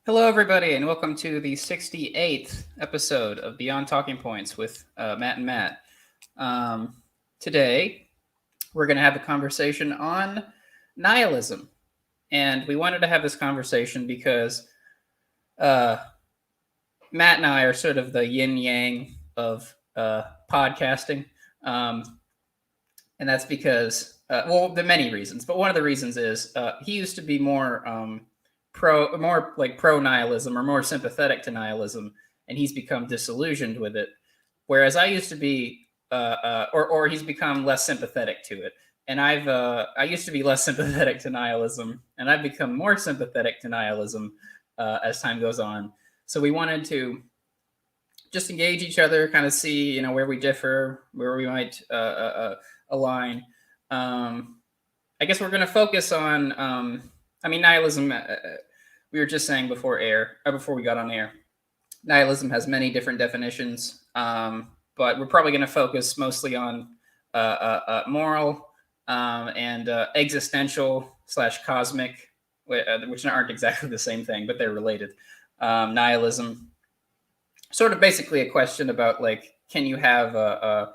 Hello, everybody, and welcome to the 68th episode of Beyond Talking Points with Matt and Matt. Today, we're going to have a conversation on nihilism. And we wanted to have this conversation because uh, Matt and I are sort of the yin yang of podcasting. Um, and that's because, there are many reasons, but one of the reasons is he used to be more like pro nihilism or more sympathetic to nihilism, and he's become disillusioned with it. Whereas I used to be, or he's become less sympathetic to it. And I used to be less sympathetic to nihilism, and I've become more sympathetic to nihilism as time goes on. So we wanted to just engage each other, kind of see, where we differ, where we might align. I guess we're going to focus on, nihilism. We were just saying before we got on air, nihilism has many different definitions, but we're probably going to focus mostly on moral and existential / cosmic, which aren't exactly the same thing, but they're related. Nihilism, sort of basically a question about like, can you have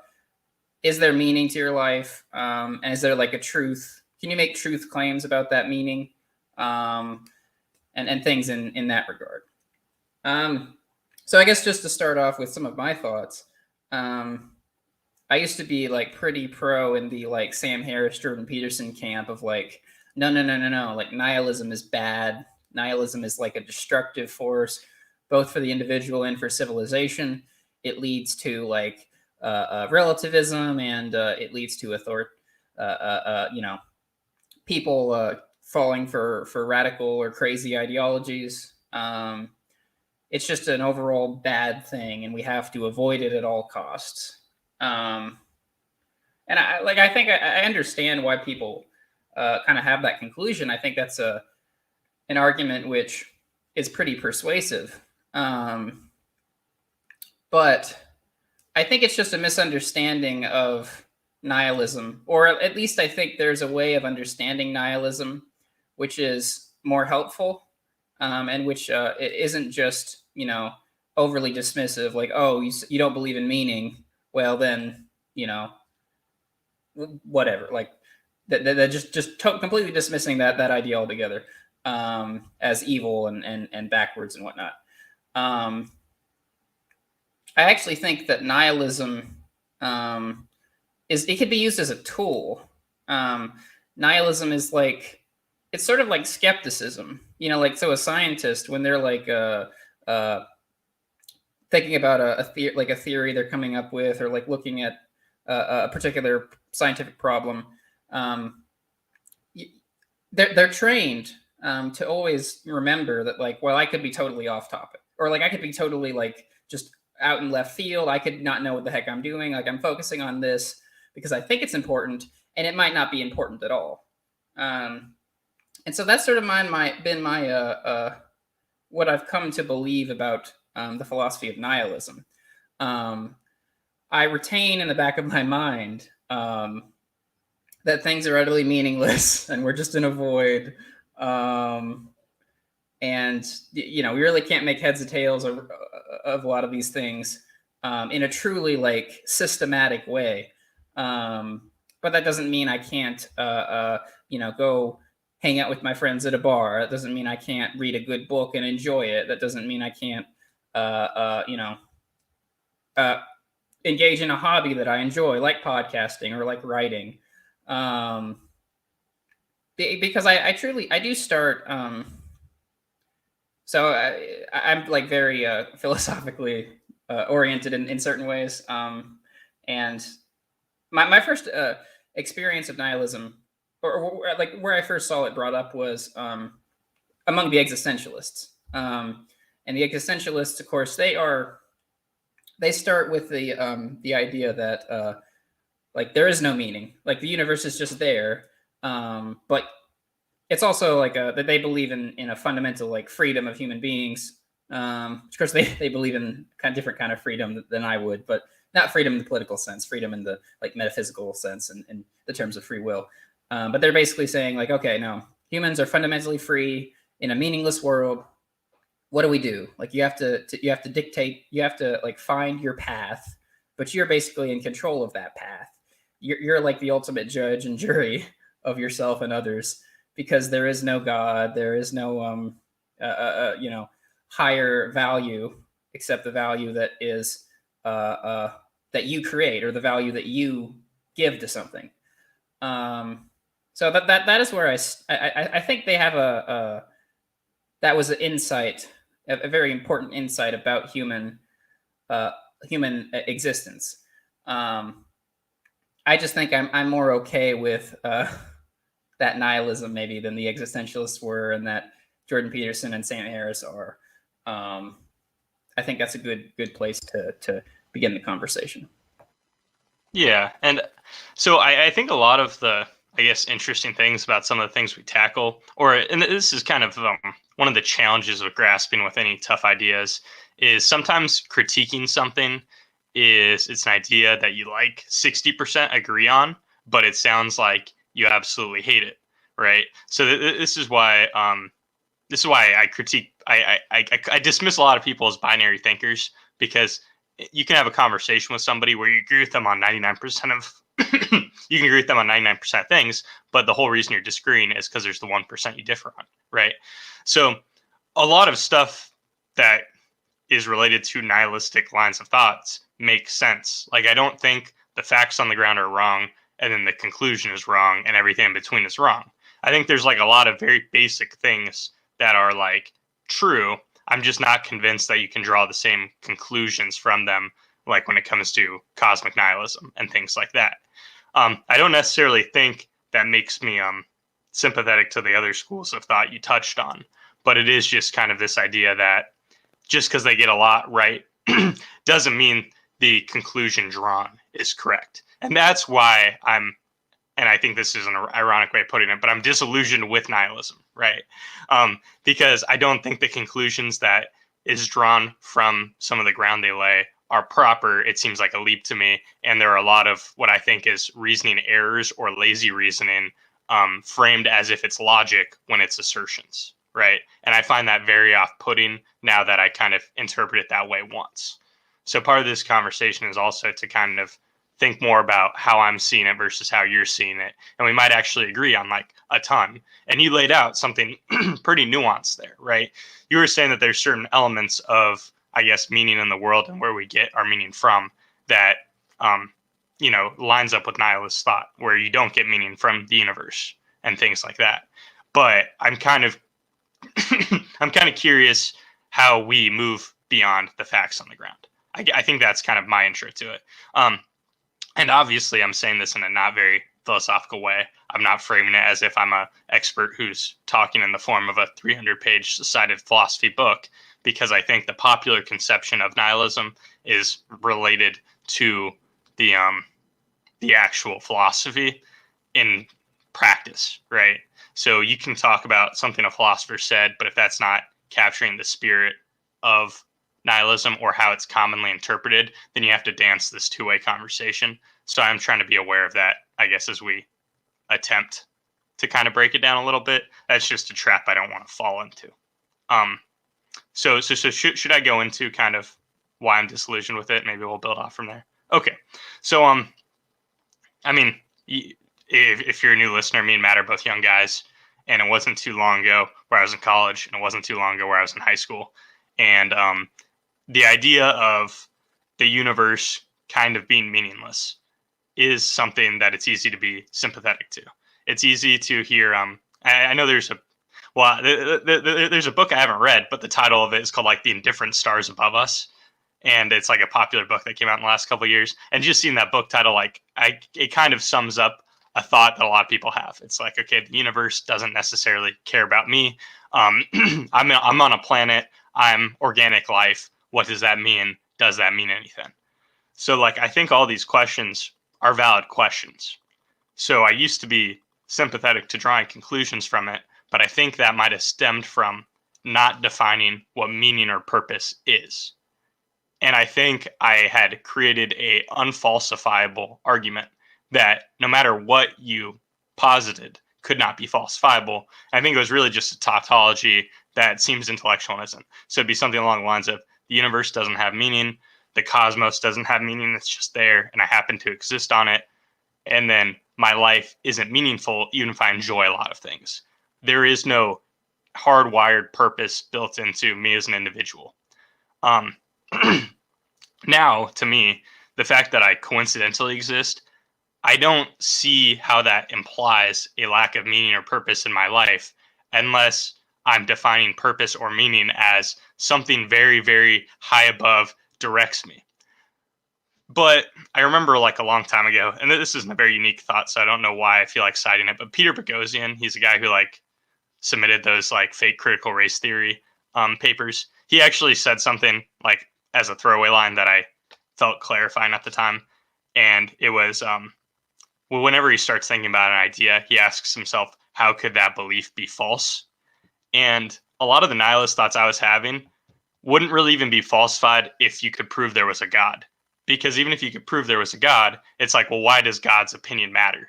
is there meaning to your life, and is there like a truth? Can you make truth claims about that meaning, and things in that regard? So I guess just to start off with some of my thoughts, I used to be like pretty pro in the like Sam Harris, Jordan Peterson camp of like, no, like nihilism is bad. Nihilism is like a destructive force, both for the individual and for civilization. It leads to like relativism, and it leads to people falling for radical or crazy ideologies. It's just an overall bad thing, and we have to avoid it at all costs. And I think I understand why people kind of have that conclusion. I think that's an argument which is pretty persuasive. But I think it's just a misunderstanding of nihilism, or at least I think there's a way of understanding nihilism which is more helpful, and which it isn't just overly dismissive, like, oh, you don't believe in meaning, well then, whatever, like that just completely dismissing that idea altogether, as evil and backwards and whatnot. I actually think that nihilism, it could be used as a tool. Nihilism is like, it's sort of like skepticism, like, so a scientist, when they're like thinking about a theory they're coming up with, or like looking at a particular scientific problem, they're trained to always remember that, like, well, I could be totally off topic, or like I could be totally like just out in left field. I could not know what the heck I'm doing. Like, I'm focusing on this because I think it's important, and it might not be important at all. And so that's sort of been my what I've come to believe about the philosophy of nihilism. I retain in the back of my mind that things are utterly meaningless and we're just in a void. And we really can't make heads or tails of a lot of these things in a truly like systematic way. But that doesn't mean I can't go hang out with my friends at a bar. That doesn't mean I can't read a good book and enjoy it. That doesn't mean I can't engage in a hobby that I enjoy, like podcasting or like writing. Because I truly do start. So I'm like very philosophically oriented in certain ways. And my first experience of nihilism, or like where I first saw it brought up, was among the existentialists. And the existentialists, of course, they start with the idea that like there is no meaning, like the universe is just there, but it's also like that they believe in a fundamental like freedom of human beings. Of course, they believe in kind of different kind of freedom than I would, but not freedom in the political sense, freedom in the like metaphysical sense, and in the terms of free will. But they're basically saying like, okay, no, humans are fundamentally free in a meaningless world. what do we do? Like you have to dictate, you have to like find your path, but you're basically in control of that path. You're like the ultimate judge and jury of yourself and others, because there is no God, there is no higher value except the value that is that you create, or the value that you give to something. So that is where I think they have a that was an insight, a very important insight about human existence. Um, I just think I'm more okay with that nihilism maybe than the existentialists were, and that Jordan Peterson and Sam Harris are. Um, I think that's a good place to begin the conversation. Yeah, and so I think a lot of the, I guess, interesting things about some of the things we tackle, and this is kind of one of the challenges of grasping with any tough ideas, is sometimes critiquing something it's an idea that you like 60% agree on, but it sounds like you absolutely hate it, right? So this is why I critique, I dismiss a lot of people as binary thinkers, because you can have a conversation with somebody where you agree with them on 99% of you can agree with them on 99% of things, but the whole reason you're disagreeing is because there's the 1% you differ on, right? So a lot of stuff that is related to nihilistic lines of thoughts makes sense. Like, I don't think the facts on the ground are wrong and then the conclusion is wrong and everything in between is wrong. I think there's like a lot of very basic things that are like true. I'm just not convinced that you can draw the same conclusions from them, like when it comes to cosmic nihilism and things like that. I don't necessarily think that makes me sympathetic to the other schools of thought you touched on, but it is just kind of this idea that just because they get a lot right doesn't mean the conclusion drawn is correct. And that's why and I think this is an ironic way of putting it, but I'm disillusioned with nihilism, right? Because I don't think the conclusions that is drawn from some of the ground they lay are proper. It seems like a leap to me. And there are a lot of what I think is reasoning errors or lazy reasoning framed as if it's logic when it's assertions, right? And I find that very off-putting now that I kind of interpret it that way once. So part of this conversation is also to kind of think more about how I'm seeing it versus how you're seeing it. And we might actually agree on like a ton. And you laid out something pretty nuanced there, right? You were saying that there's certain elements of, I guess, meaning in the world and where we get our meaning from that, lines up with nihilist thought, where you don't get meaning from the universe and things like that. But I'm kind of curious how we move beyond the facts on the ground. I think that's kind of my intro to it. And obviously, I'm saying this in a not very philosophical way. I'm not framing it as if I'm an expert who's talking in the form of a 300-page cited philosophy book, because I think the popular conception of nihilism is related to the actual philosophy in practice, right? So you can talk about something a philosopher said, but if that's not capturing the spirit of nihilism or how it's commonly interpreted, then you have to dance this two-way conversation. So I'm trying to be aware of that, I guess, as we attempt to kind of break it down a little bit. That's just a trap I don't want to fall into. So should I go into kind of why I'm disillusioned with it? Maybe we'll build off from there. Okay. So, I mean, if you're a new listener, me and Matt are both young guys, and it wasn't too long ago where I was in college, and it wasn't too long ago where I was in high school. And the idea of the universe kind of being meaningless is something that it's easy to be sympathetic to. It's easy to hear. I know there's there's a book I haven't read, but the title of it is called like The Indifferent Stars Above Us, and it's like a popular book that came out in the last couple of years. And just seeing that book title, it kind of sums up a thought that a lot of people have. It's like, okay, the universe doesn't necessarily care about me. I'm on a planet. I'm organic life. What does that mean? Does that mean anything? So like, I think all these questions are valid questions. So I used to be sympathetic to drawing conclusions from it, but I think that might have stemmed from not defining what meaning or purpose is. And I think I had created a unfalsifiable argument that no matter what you posited, could not be falsifiable. I think it was really just a tautology that seems intellectual and isn't. So it'd be something along the lines of the universe doesn't have meaning, the cosmos doesn't have meaning, it's just there, and I happen to exist on it. And then my life isn't meaningful, even if I enjoy a lot of things. There is no hardwired purpose built into me as an individual. Um, now, to me, the fact that I coincidentally exist, I don't see how that implies a lack of meaning or purpose in my life unless I'm defining purpose or meaning as something very, very high above directs me. But I remember like a long time ago, and this isn't a very unique thought, so I don't know why I feel like citing it, but Peter Boghossian, he's a guy who like submitted those like fake critical race theory papers. He actually said something like as a throwaway line that I felt clarifying at the time. And it was, well, whenever he starts thinking about an idea, he asks himself, how could that belief be false? And a lot of the nihilist thoughts I was having wouldn't really even be falsified if you could prove there was a God. Because even if you could prove there was a God, it's like, well, why does God's opinion matter?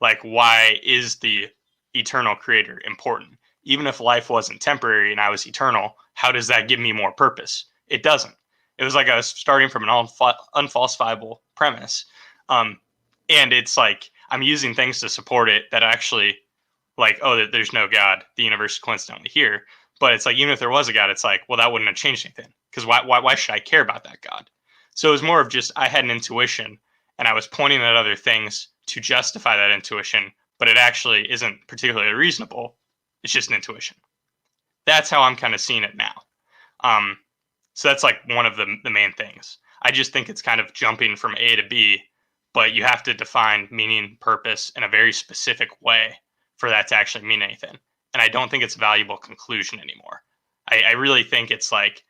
Like, why is the eternal creator important? Even if life wasn't temporary and I was eternal, how does that give me more purpose? It doesn't. It was like I was starting from an unfalsifiable premise. And it's like I'm using things to support it that actually, like, oh, there's no God, the universe is coincidentally here. But it's like, even if there was a God, it's like, well, that wouldn't have changed anything. Because why should I care about that God? So it was more of just I had an intuition and I was pointing at other things to justify that intuition, but it actually isn't particularly reasonable. It's just an intuition. That's how I'm kind of seeing it now. So that's like one of the main things. I just think it's kind of jumping from A to B, but you have to define meaning, purpose in a very specific way for that to actually mean anything. And I don't think it's a valuable conclusion anymore. I really think it's like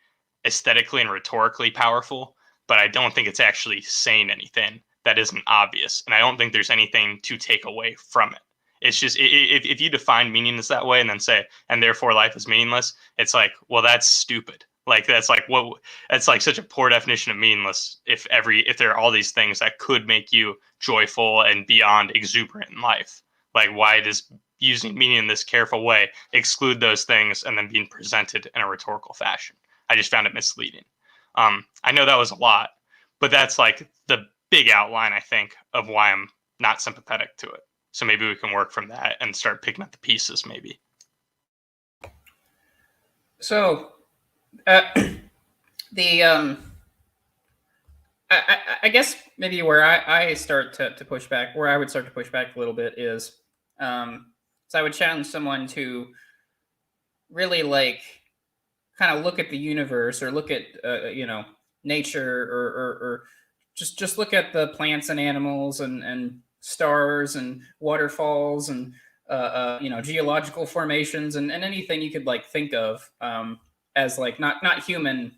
aesthetically and rhetorically powerful, but I don't think it's actually saying anything that isn't obvious. And I don't think there's anything to take away from it. It's just, if you define meaningless that way and then say, and therefore life is meaningless, it's like, well, that's stupid. Like, that's like, what, that's like such a poor definition of meaningless. If there are all these things that could make you joyful and beyond exuberant in life, like, why does using meaning in this careful way exclude those things and then being presented in a rhetorical fashion? I just found it misleading. I know that was a lot, but that's like the big outline, I think, of why I'm not sympathetic to it. So maybe we can work from that and start picking up the pieces, maybe. So, I guess maybe where I start to push back, where I would start to push back a little bit is, so I would challenge someone to really like kind of look at the universe or look at nature or just look at the plants and animals and stars and waterfalls and geological formations and anything you could like think of as like not human,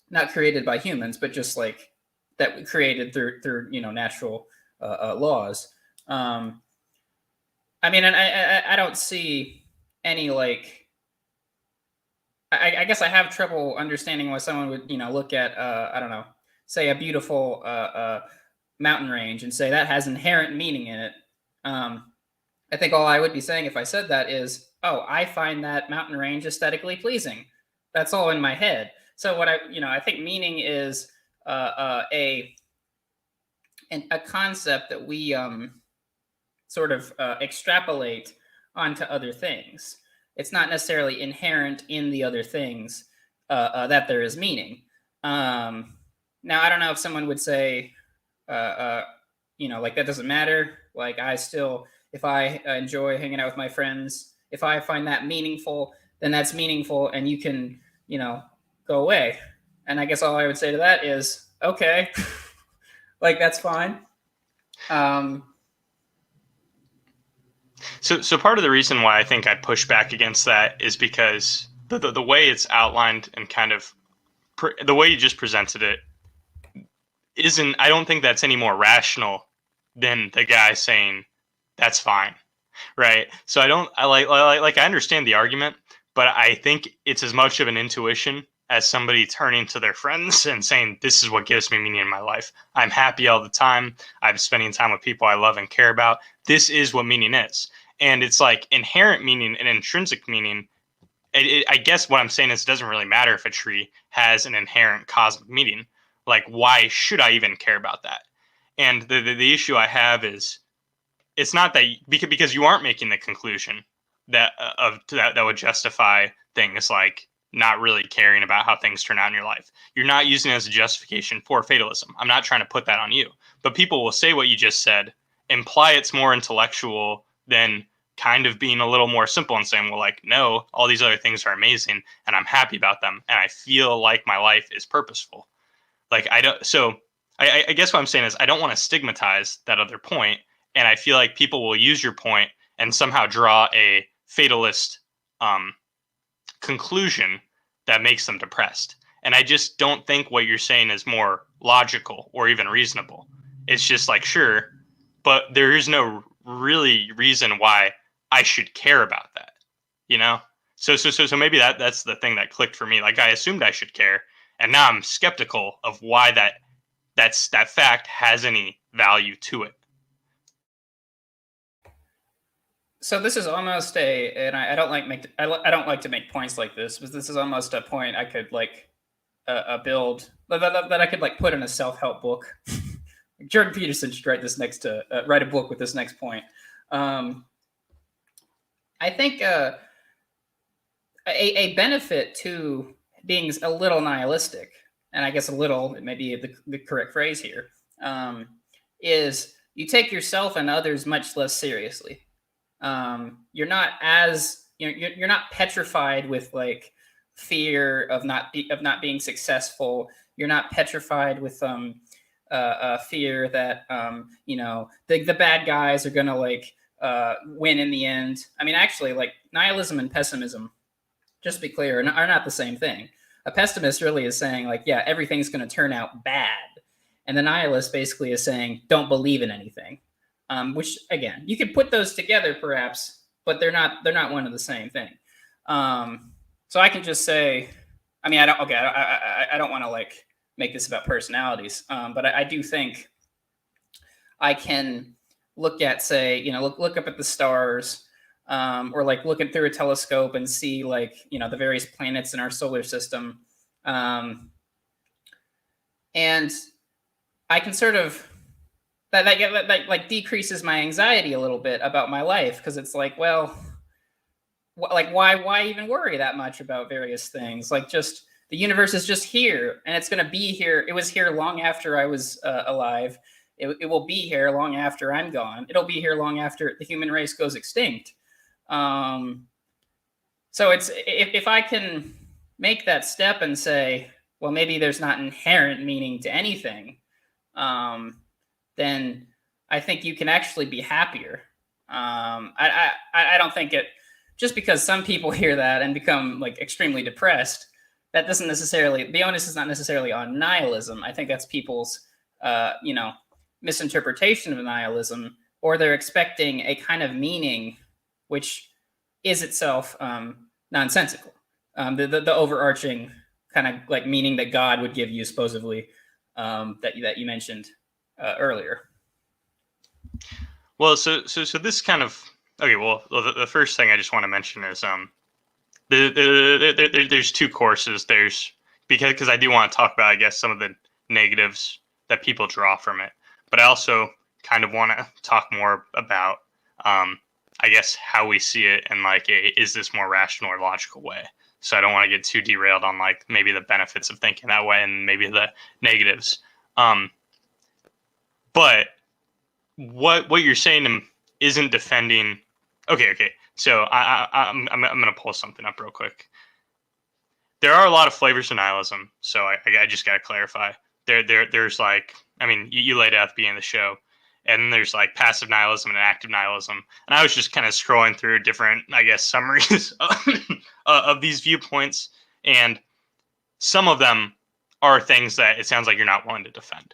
not created by humans, but just like that we created through natural laws. I mean, and I don't see any like. I guess I have trouble understanding why someone would look at I don't know, say a beautiful mountain range and say that has inherent meaning in it. I think all I would be saying if I said that is, oh, I find that mountain range aesthetically pleasing. That's all in my head. So what I think meaning is a concept that we sort of extrapolate onto other things. It's not necessarily inherent in the other things that there is meaning. Now, I don't know if someone would say, like that doesn't matter. Like I still, if I enjoy hanging out with my friends, if I find that meaningful, then that's meaningful, and you can, go away. And I guess all I would say to that is, okay, like that's fine. So part of the reason why I think I push back against that is because the way it's outlined and kind of the way you just presented it isn't. I don't think that's any more rational than the guy saying that's fine, right? So I understand the argument, but I think it's as much of an intuition as somebody turning to their friends and saying, this is what gives me meaning in my life. I'm happy all the time. I'm spending time with people I love and care about. This is what meaning is. And it's like inherent meaning and intrinsic meaning. I guess what I'm saying is it doesn't really matter if a tree has an inherent cosmic meaning. Like, why should I even care about that? And the issue I have is it's not that because you aren't making the conclusion that that would justify things like not really caring about how things turn out in your life. You're not using it as a justification for fatalism. I'm not trying to put that on you, but people will say what you just said, imply it's more intellectual than kind of being a little more simple and saying, well, like, no, all these other things are amazing and I'm happy about them and I feel like my life is purposeful. Like, I don't, so I guess what I'm saying is I don't want to stigmatize that other point, and I feel like people will use your point and somehow draw a fatalist conclusion that makes them depressed. And I just don't think what you're saying is more logical or even reasonable. It's just like, sure, but there is no really reason why I should care about that, you know? So maybe that's the thing that clicked for me. Like, I assumed I should care, and now I'm skeptical of why that fact has any value to it. So this is almost and I don't I don't like to make points like this, but this is almost a point I could like build that I could like put in a self-help book. Jordan Peterson should write a book with this next point. I think a benefit to being a little nihilistic, and I guess a little, it may be the correct phrase here, is you take yourself and others much less seriously. You're not as you're not petrified with like fear of not being successful. You're not petrified with fear that the bad guys are gonna like win in the end. I mean, actually, like nihilism and pessimism, just to be clear, are not the same thing. A pessimist really is saying like, yeah, everything's going to turn out bad, and the nihilist basically is saying, don't believe in anything. Which again, you could put those together perhaps, but they're not one and the same thing. So I can just say, I mean, I don't want to like make this about personalities, but I do think I can look at, say, look up at the stars, or like looking through a telescope and see like the various planets in our solar system, and I can sort of that like decreases my anxiety a little bit about my life, because it's like, well, like why even worry that much about various things? Like, just the universe is just here, and it's going to be here. It was here long after I was alive. It will be here long after I'm gone. It'll be here long after the human race goes extinct. So it's if I can make that step and say, well, maybe there's not inherent meaning to anything, then I think you can actually be happier. I don't think it, just because some people hear that and become like extremely depressed, that doesn't necessarily, the onus is not necessarily on nihilism. I think that's people's, misinterpretation of nihilism, or they're expecting a kind of meaning which is itself nonsensical. The overarching kind of like meaning that God would give you, supposedly, that you mentioned earlier. Well, so this kind of, okay. Well, the first thing I just want to mention is there's two courses. There's because I do want to talk about, I guess, some of the negatives that people draw from it, but I also kind of want to talk more about I guess how we see it in like is this more rational or logical way. So I don't want to get too derailed on like maybe the benefits of thinking that way and maybe the negatives. But what you're saying isn't defending. Okay. So I'm gonna pull something up real quick. There are a lot of flavors of nihilism, so I just gotta clarify. There's like, I mean, you laid out at the beginning of the show, and there's like passive nihilism and active nihilism. And I was just kind of scrolling through different, I guess, summaries of these viewpoints, and some of them are things that it sounds like you're not willing to defend.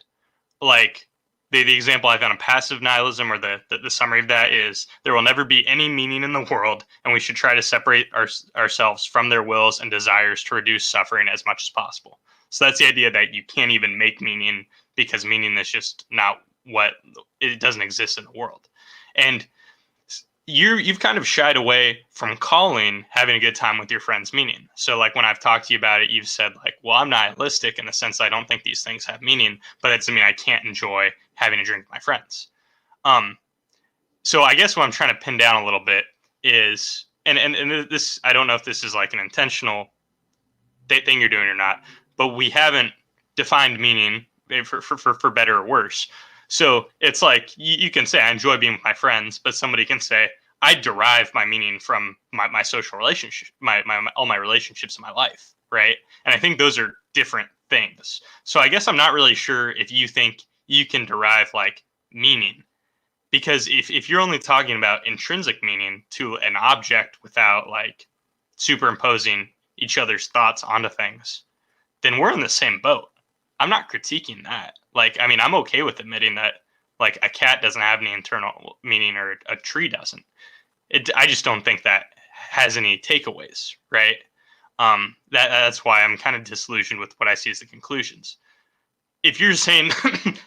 Like the example I found of passive nihilism, or the summary of that, is there will never be any meaning in the world, and we should try to separate ourselves from their wills and desires to reduce suffering as much as possible. So that's the idea that you can't even make meaning, because meaning is just not it doesn't exist in the world. And you've kind of shied away from calling having a good time with your friends meaning. So like when I've talked to you about it, you've said like, well, I'm nihilistic in the sense that I don't think these things have meaning, but it doesn't mean I can't enjoy having a drink with my friends. So I guess what I'm trying to pin down a little bit is, and this, I don't know if this is like an intentional thing you're doing or not, but we haven't defined meaning for better or worse. So it's like you can say I enjoy being with my friends, but somebody can say I derive my meaning from my social relationship, my all my relationships in my life, right? And I think those are different things. So I guess I'm not really sure if you think you can derive like meaning, because if you're only talking about intrinsic meaning to an object without like superimposing each other's thoughts onto things, then we're in the same boat. I'm not critiquing that. Like, I mean, I'm okay with admitting that like a cat doesn't have any internal meaning or a tree doesn't. I just don't think that has any takeaways, right? That's why I'm kind of disillusioned with what I see as the conclusions. If you're saying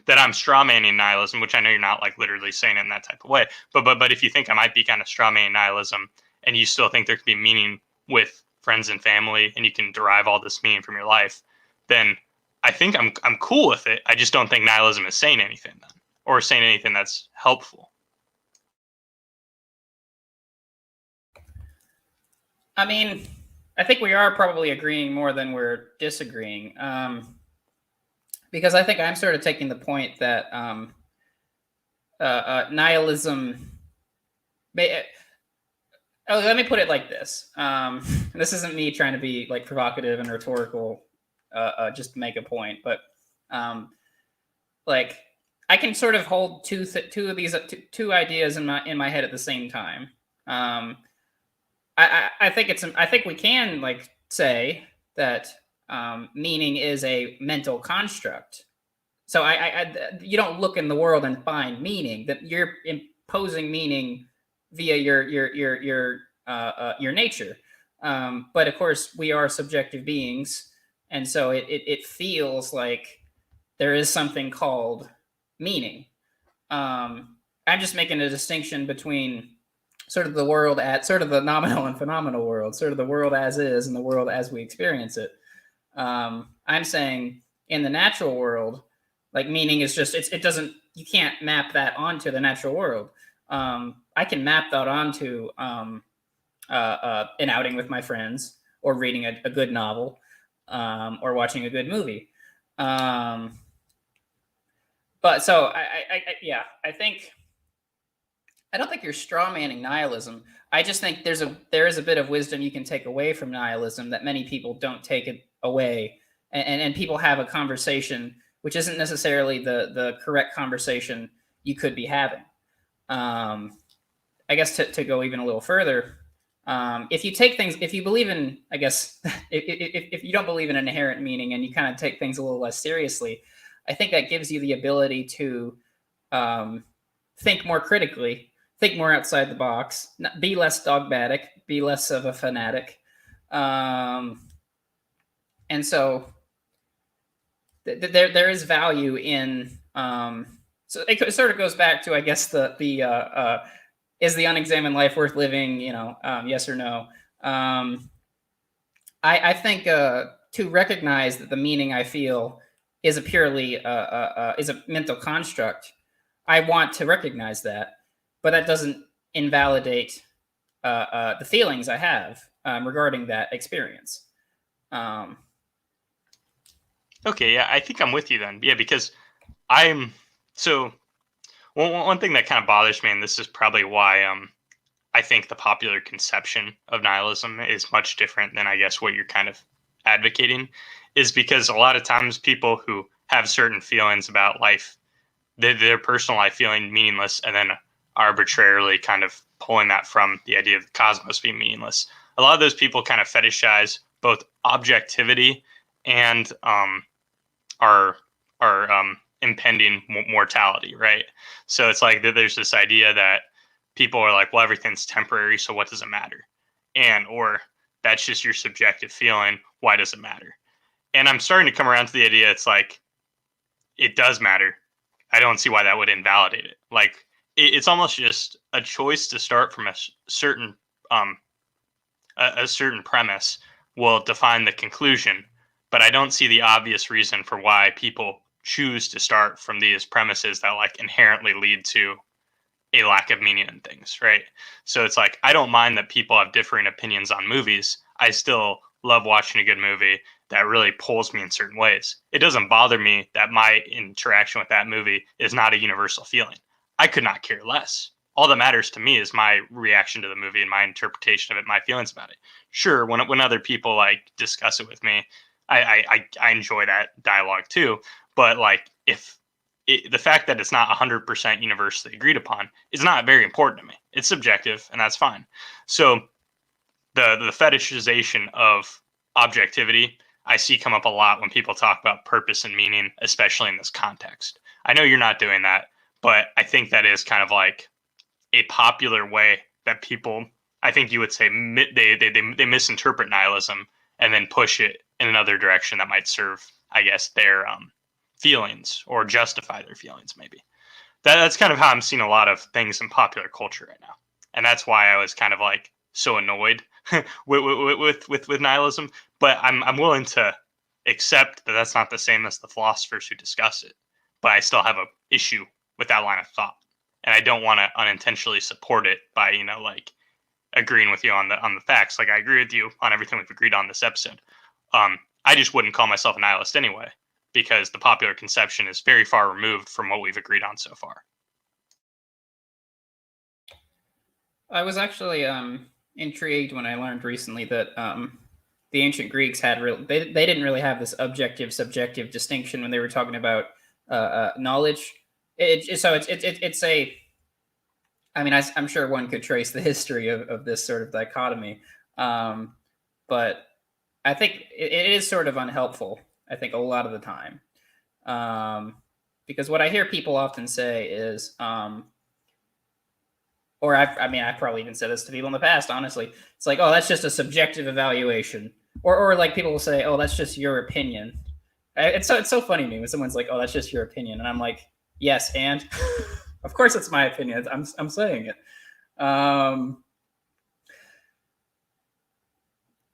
that I'm strawmanning nihilism, which I know you're not like literally saying it in that type of way, but if you think I might be kind of strawmanning nihilism, and you still think there could be meaning with friends and family, and you can derive all this meaning from your life, then I think I'm cool with it. I just don't think nihilism is saying anything then, or saying anything that's helpful. I mean, I think we are probably agreeing more than we're disagreeing, because I think I'm sort of taking the point that nihilism. Let me put it like this. This isn't me trying to be like provocative and rhetorical, just to make a point, but like I can sort of hold two of these two ideas in my head at the same time. I think we can like say that meaning is a mental construct. So you don't look in the world and find meaning. That you're imposing meaning via your nature. But of course, we are subjective beings, and so it feels like there is something called meaning. I'm just making a distinction between sort of the world at sort of the nominal and phenomenal world, sort of the world as is and the world as we experience it. I'm saying in the natural world, like meaning is just it doesn't, you can't map that onto the natural world. I can map that onto an outing with my friends, or reading a good novel, or watching a good movie. But so I think I don't think you're strawmanning nihilism. I just think there is a bit of wisdom you can take away from nihilism that many people don't take it away, and people have a conversation which isn't necessarily the correct conversation you could be having. I guess to go even a little further, if you take things, if you believe in, I guess, if you don't believe in an inherent meaning and you kind of take things a little less seriously, I think that gives you the ability to think more critically, think more outside the box, be less dogmatic, be less of a fanatic. And so there is value in, so it sort of goes back to, I guess, the is the unexamined life worth living? Yes or no. I think to recognize that the meaning I feel is a purely is a mental construct. I want to recognize that, but that doesn't invalidate the feelings I have regarding that experience. Okay, yeah, I think I'm with you then. Yeah, because I'm so one thing that kind of bothers me, and this is probably why I think the popular conception of nihilism is much different than I guess what you're kind of advocating, is because a lot of times people who have certain feelings about life, their personal life feeling meaningless, and then arbitrarily kind of pulling that from the idea of the cosmos being meaningless. A lot of those people kind of fetishize both objectivity and our impending mortality, right? So it's like there's this idea that people are like, well, everything's temporary, so what does it matter? And or that's just your subjective feeling. Why does it matter? And I'm starting to come around to the idea it's like it does matter. I don't see why that would invalidate it. Like it's almost just a choice to start from certain um a certain premise will define the conclusion, but I don't see the obvious reason for why people choose to start from these premises that like inherently lead to a lack of meaning in things, right? So it's like I don't mind that people have differing opinions on movies. I still love watching a good movie that really pulls me in certain ways. It doesn't bother me that my interaction with that movie is not a universal feeling. I could not care less. All that matters to me is my reaction to the movie and my interpretation of it, my feelings about it. Sure, when other people like discuss it with me, I enjoy that dialogue too. But like if the fact that it's not 100% universally agreed upon is not very important to me. It's subjective, and that's fine. So the fetishization of objectivity I see come up a lot when people talk about purpose and meaning, especially in this context. I know you're not doing that, but I think that is kind of like a popular way that people, I think you would say, they misinterpret nihilism and then push it in another direction that might serve, I guess, their feelings or justify their feelings. Maybe that's kind of how I'm seeing a lot of things in popular culture right now, and that's why I was kind of like so annoyed with nihilism. But I'm willing to accept that that's not the same as the philosophers who discuss it. But I still have a issue with that line of thought, and I don't want to unintentionally support it by like agreeing with you on the facts. Like I agree with you on everything we've agreed on this episode. I just wouldn't call myself a nihilist anyway, because the popular conception is very far removed from what we've agreed on so far. I was actually intrigued when I learned recently that the ancient Greeks had they didn't really have this objective subjective distinction when they were talking about knowledge. It's a, I mean, I'm sure one could trace the history of this sort of dichotomy, but I think it is sort of unhelpful. I think a lot of the time, because what I hear people often say is, or I mean, I've probably even said this to people in the past. Honestly, it's like, oh, that's just a subjective evaluation, or like people will say, oh, that's just your opinion. It's so funny to me when someone's like, oh, that's just your opinion, and I'm like, yes, and of course it's my opinion. I'm saying it.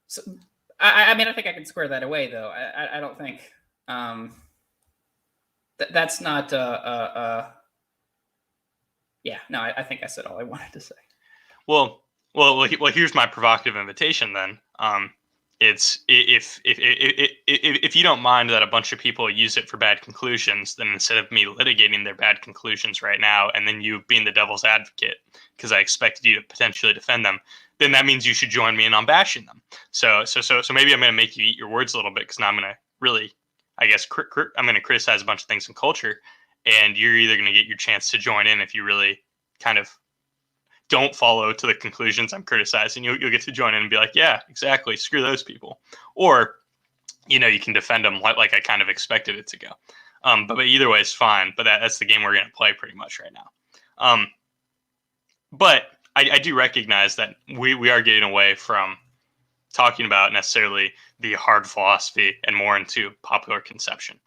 So, I mean, I think I can square that away, though. I don't think that's not. Yeah, no, I think I said all I wanted to say. Well, here's my provocative invitation then. It's if you don't mind that a bunch of people use it for bad conclusions, then instead of me litigating their bad conclusions right now, and then you being the devil's advocate because I expected you to potentially defend them, then that means you should join me in on bashing them. So maybe I'm going to make you eat your words a little bit, because now I'm going to really, I guess, I'm going to criticize a bunch of things in culture, and you're either going to get your chance to join in if you really kind of don't follow to the conclusions I'm criticizing. You'll get to join in and be like, yeah, exactly, screw those people. Or, you can defend them like I kind of expected it to go. But either way is fine. But that's the game we're going to play pretty much right now. But I do recognize that we are getting away from talking about necessarily the hard philosophy and more into popular conception.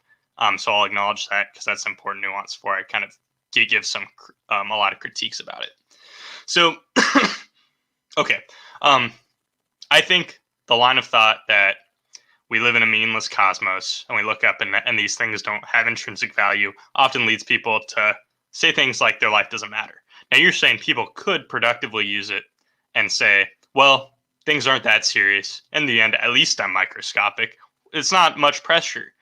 So I'll acknowledge that, because that's an important nuance before I kind of give some a lot of critiques about it. So, okay, I think the line of thought that we live in a meaningless cosmos and we look up and these things don't have intrinsic value often leads people to say things like their life doesn't matter. Now, you're saying people could productively use it and say, well, things aren't that serious. In the end, at least I'm microscopic. It's not much pressure.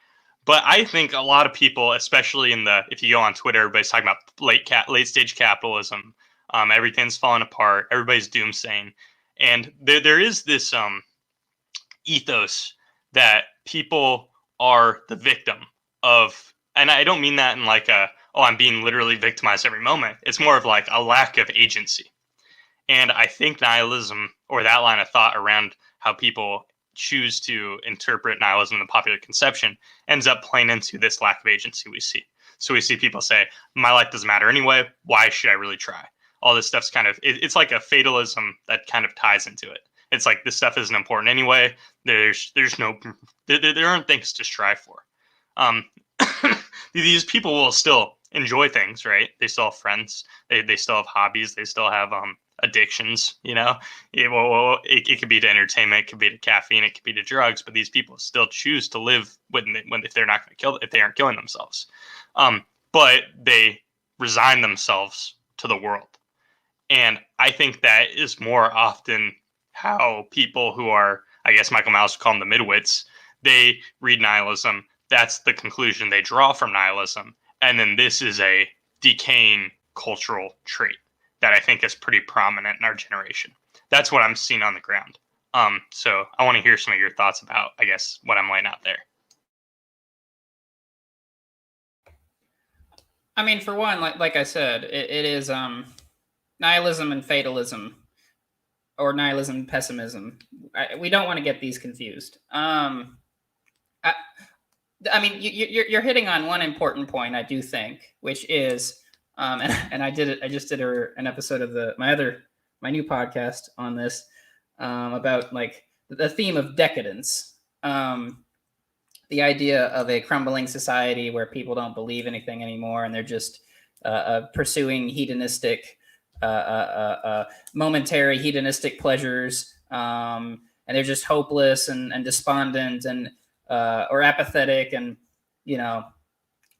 But I think a lot of people, especially if you go on Twitter, everybody's talking about late stage capitalism. Everything's falling apart. Everybody's doomsaying, and there is this ethos that people are the victim of, and I don't mean that in like I'm being literally victimized every moment. It's more of like a lack of agency, and I think nihilism, or that line of thought around how people choose to interpret nihilism in the popular conception, ends up playing into this lack of agency we see. So we see people say, my life doesn't matter anyway. Why should I really try? All this stuff's kind of, it's like a fatalism that kind of ties into it. It's like, this stuff isn't important anyway. There aren't things to strive for. These people will still enjoy things, right? They still have friends. They still have hobbies. They still have addictions. It could be to entertainment, it could be to caffeine, it could be to drugs. But these people still choose to live if they're not going to kill, if they aren't killing themselves. But they resign themselves to the world, and I think that is more often how people who are, I guess Michael Malice would call them the midwits, they read nihilism. That's the conclusion they draw from nihilism. And then this is a decaying cultural trait that I think is pretty prominent in our generation. That's what I'm seeing on the ground. So I want to hear some of your thoughts about, I guess, what I'm laying out there. I mean, for one, like I said, it is nihilism and fatalism, or nihilism and pessimism. We don't want to get these confused. I mean, you're hitting on one important point, I do think, which is, and I just did an episode of my new podcast on this, about like the theme of decadence. The idea of a crumbling society where people don't believe anything anymore, and they're just pursuing hedonistic, momentary hedonistic pleasures, and they're just hopeless and despondent and or apathetic, and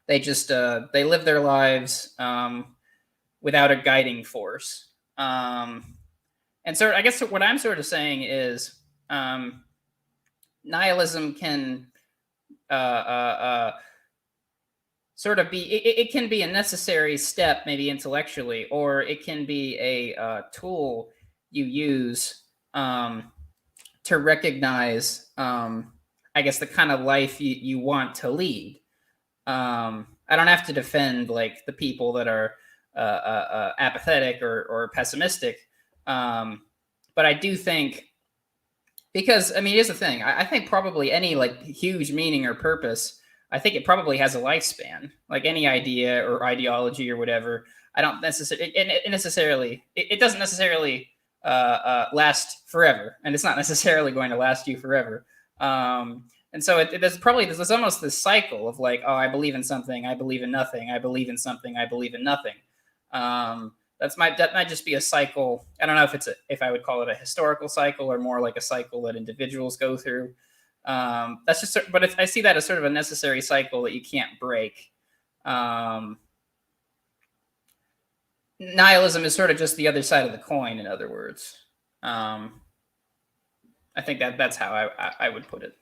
they just they live their lives without a guiding force. And so I guess what I'm sort of saying is nihilism can sort of be, it can be a necessary step, maybe intellectually, or it can be a tool you use to recognize, I guess, the kind of life you want to lead. I don't have to defend like the people that are apathetic or pessimistic, but I do think, because I mean, here's the thing. I think probably any like huge meaning or purpose, I think it probably has a lifespan. Like any idea or ideology or whatever. I don't necessarily, it doesn't necessarily last forever, and it's not necessarily going to last you forever. And so there's almost this cycle of like, oh, I believe in something, I believe in nothing, I believe in something, I believe in nothing. That might just be a cycle. I don't know if I would call it a historical cycle or more like a cycle that individuals go through. That's just, but I see that as sort of a necessary cycle that you can't break. Nihilism is sort of just the other side of the coin, in other words. I think that's how I would put it.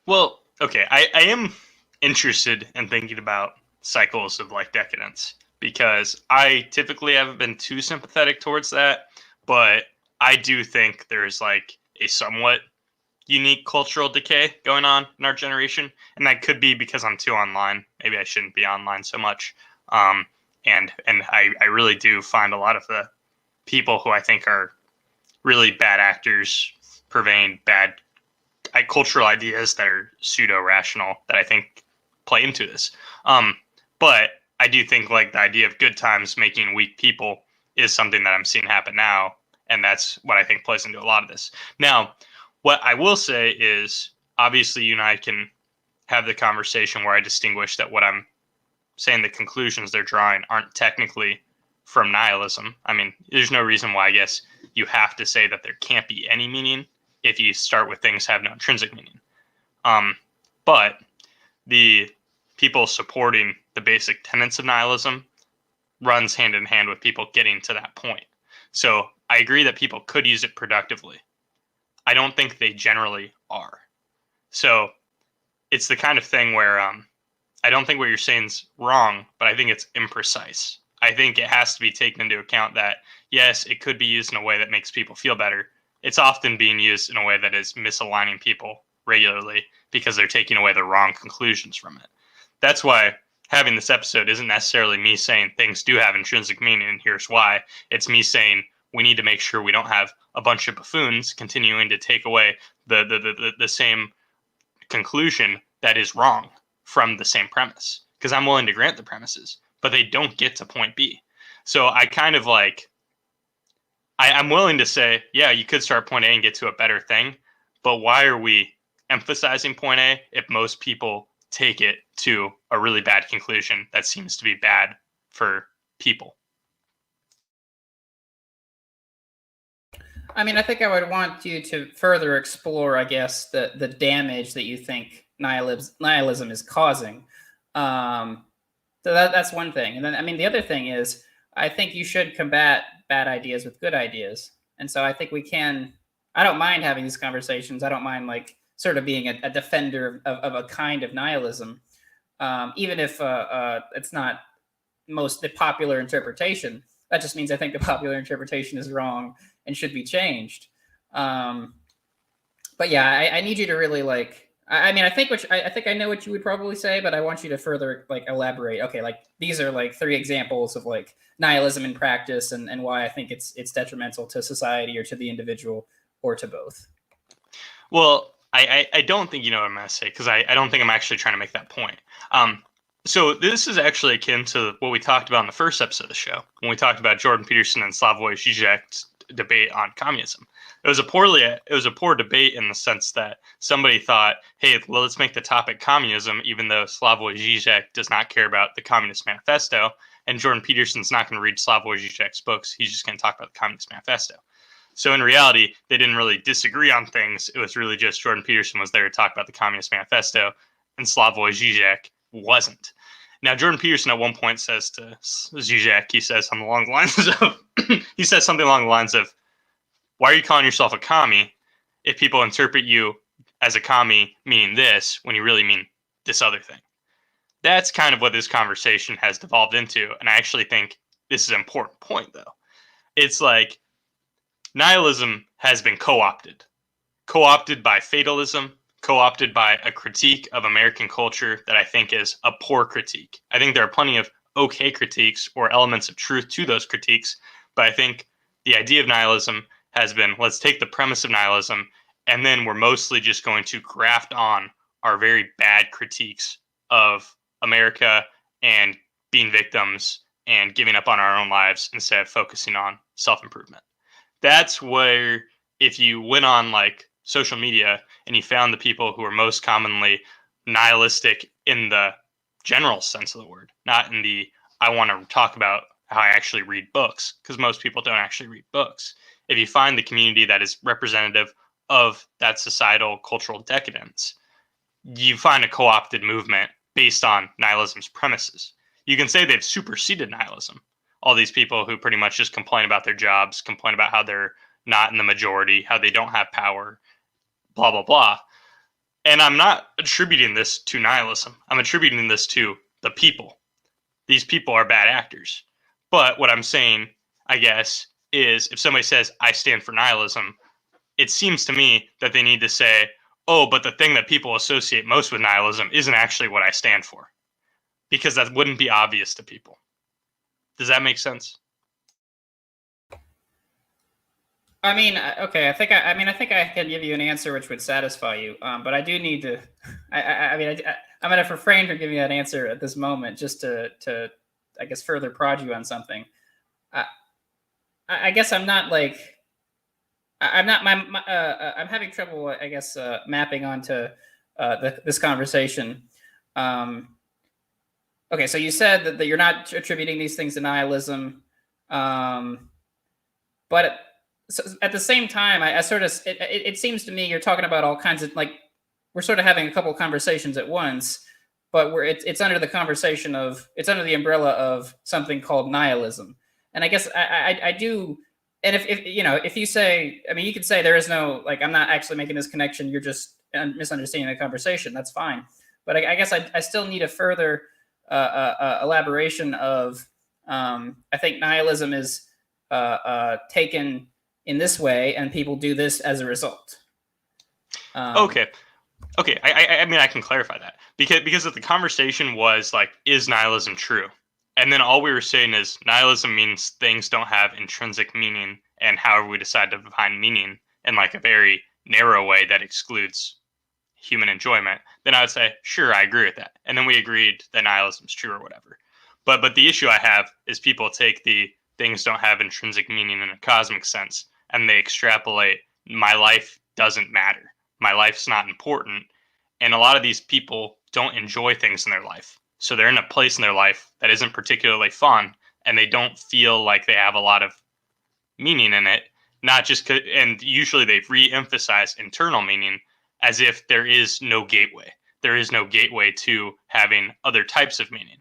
Well, okay, I am interested in thinking about cycles of like decadence, because I typically haven't been too sympathetic towards that, but I do think there's like a somewhat unique cultural decay going on in our generation, and that could be because I'm too online. Maybe I shouldn't be online so much. And I really do find a lot of the people who I think are really bad actors purveying bad cultural ideas that are pseudo-rational that I think play into this. But I do think like the idea of good times making weak people is something that I'm seeing happen now, and that's what I think plays into a lot of this. Now, what I will say is, obviously you and I can have the conversation where I distinguish that what I'm saying, the conclusions they're drawing aren't technically from nihilism. I mean, there's no reason why I guess you have to say that there can't be any meaning if you start with things have no intrinsic meaning. But the people supporting the basic tenets of nihilism runs hand in hand with people getting to that point. So I agree that people could use it productively. I don't think they generally are. So it's the kind of thing where I don't think what you're saying is wrong, but I think it's imprecise. I think it has to be taken into account that, yes, it could be used in a way that makes people feel better. It's often being used in a way that is misaligning people regularly because they're taking away the wrong conclusions from it. That's why having this episode isn't necessarily me saying things do have intrinsic meaning and here's why. It's me saying we need to make sure we don't have a bunch of buffoons continuing to take away the same conclusion that is wrong from the same premise, because I'm willing to grant the premises, but they don't get to point B. So I kind of like, I'm willing to say, yeah, you could start point A and get to a better thing, but why are we emphasizing point A if most people take it to a really bad conclusion that seems to be bad for people. I mean, I think I would want you to further explore, I guess, the damage that you think nihilism is causing. Um, so that's one thing, and then I mean the other thing is I think you should combat bad ideas with good ideas, and so I think we can. I don't mind having these conversations. I don't mind like sort of being a defender of a kind of nihilism, even if it's not most the popular interpretation. That just means I think the popular interpretation is wrong and should be changed. Um, but yeah, I need you to really like. I mean, I think I think I know what you would probably say, but I want you to further like elaborate. Okay, like these are like 3 examples of like nihilism in practice, and why I think it's detrimental to society or to the individual or to both. Well, I don't think you know what I'm going to say, because I don't think I'm actually trying to make that point. So this is actually akin to what we talked about in the first episode of the show, when we talked about Jordan Peterson and Slavoj Žižek's debate on communism. It was a poor debate in the sense that somebody thought, hey, well, let's make the topic communism, even though Slavoj Žižek does not care about the Communist Manifesto, and Jordan Peterson's not going to read Slavoj Žižek's books. He's just going to talk about the Communist Manifesto. So in reality, they didn't really disagree on things. It was really just Jordan Peterson was there to talk about the Communist Manifesto, and Slavoj Žižek wasn't. Now, Jordan Peterson at one point says to Zizek, he says something along the lines of, he says something along the lines of, why are you calling yourself a commie if people interpret you as a commie meaning this when you really mean this other thing? That's kind of what this conversation has devolved into. And I actually think this is an important point, though. It's like nihilism has been co-opted by fatalism, co-opted by a critique of American culture that I think is a poor critique. I think there are plenty of okay critiques or elements of truth to those critiques, but I think the idea of nihilism has been, let's take the premise of nihilism, and then we're mostly just going to graft on our very bad critiques of America and being victims and giving up on our own lives instead of focusing on self-improvement. That's where, if you went on like social media and you found the people who are most commonly nihilistic in the general sense of the word, not in the I want to talk about how I actually read books, because most people don't actually read books. If you find the community that is representative of that societal cultural decadence, you find a co-opted movement based on nihilism's premises. You can say they've superseded nihilism. All these people who pretty much just complain about their jobs, complain about how they're not in the majority, how they don't have power, blah, blah, blah. And I'm not attributing this to nihilism. I'm attributing this to the people. These people are bad actors. But what I'm saying, I guess, is if somebody says, I stand for nihilism, it seems to me that they need to say, oh, but the thing that people associate most with nihilism isn't actually what I stand for. Because that wouldn't be obvious to people. Does that make sense? I mean, okay. I think I can give you an answer which would satisfy you. But I do need to. I'm going to refrain from giving you that answer at this moment, just to I guess further prod you on something. I guess I'm not like. I'm not I'm having trouble, I guess, mapping onto this conversation. Okay, so you said that you're not attributing these things to nihilism, but so at the same time, I sort of it seems to me you're talking about all kinds of like we're sort of having a couple conversations at once, but it's under the conversation of it's under the umbrella of something called nihilism, and I guess I do. And if you know if you say, I mean, you could say there is no like I'm not actually making this connection. You're just misunderstanding the conversation. That's fine, but I guess I still need a further elaboration of I think nihilism is taken in this way, and people do this as a result. Okay. I mean, I can clarify that because if the conversation was like, is nihilism true? And then all we were saying is nihilism means things don't have intrinsic meaning, and however we decide to define meaning in like a very narrow way that excludes human enjoyment, then I would say, sure, I agree with that. And then we agreed that nihilism is true or whatever. But the issue I have is people take the things don't have intrinsic meaning in a cosmic sense, and they extrapolate, my life doesn't matter. My life's not important. And a lot of these people don't enjoy things in their life. So they're in a place in their life that isn't particularly fun, and they don't feel like they have a lot of meaning in it. Not just and usually they re-emphasize internal meaning as if there is no gateway. There is no gateway to having other types of meaning.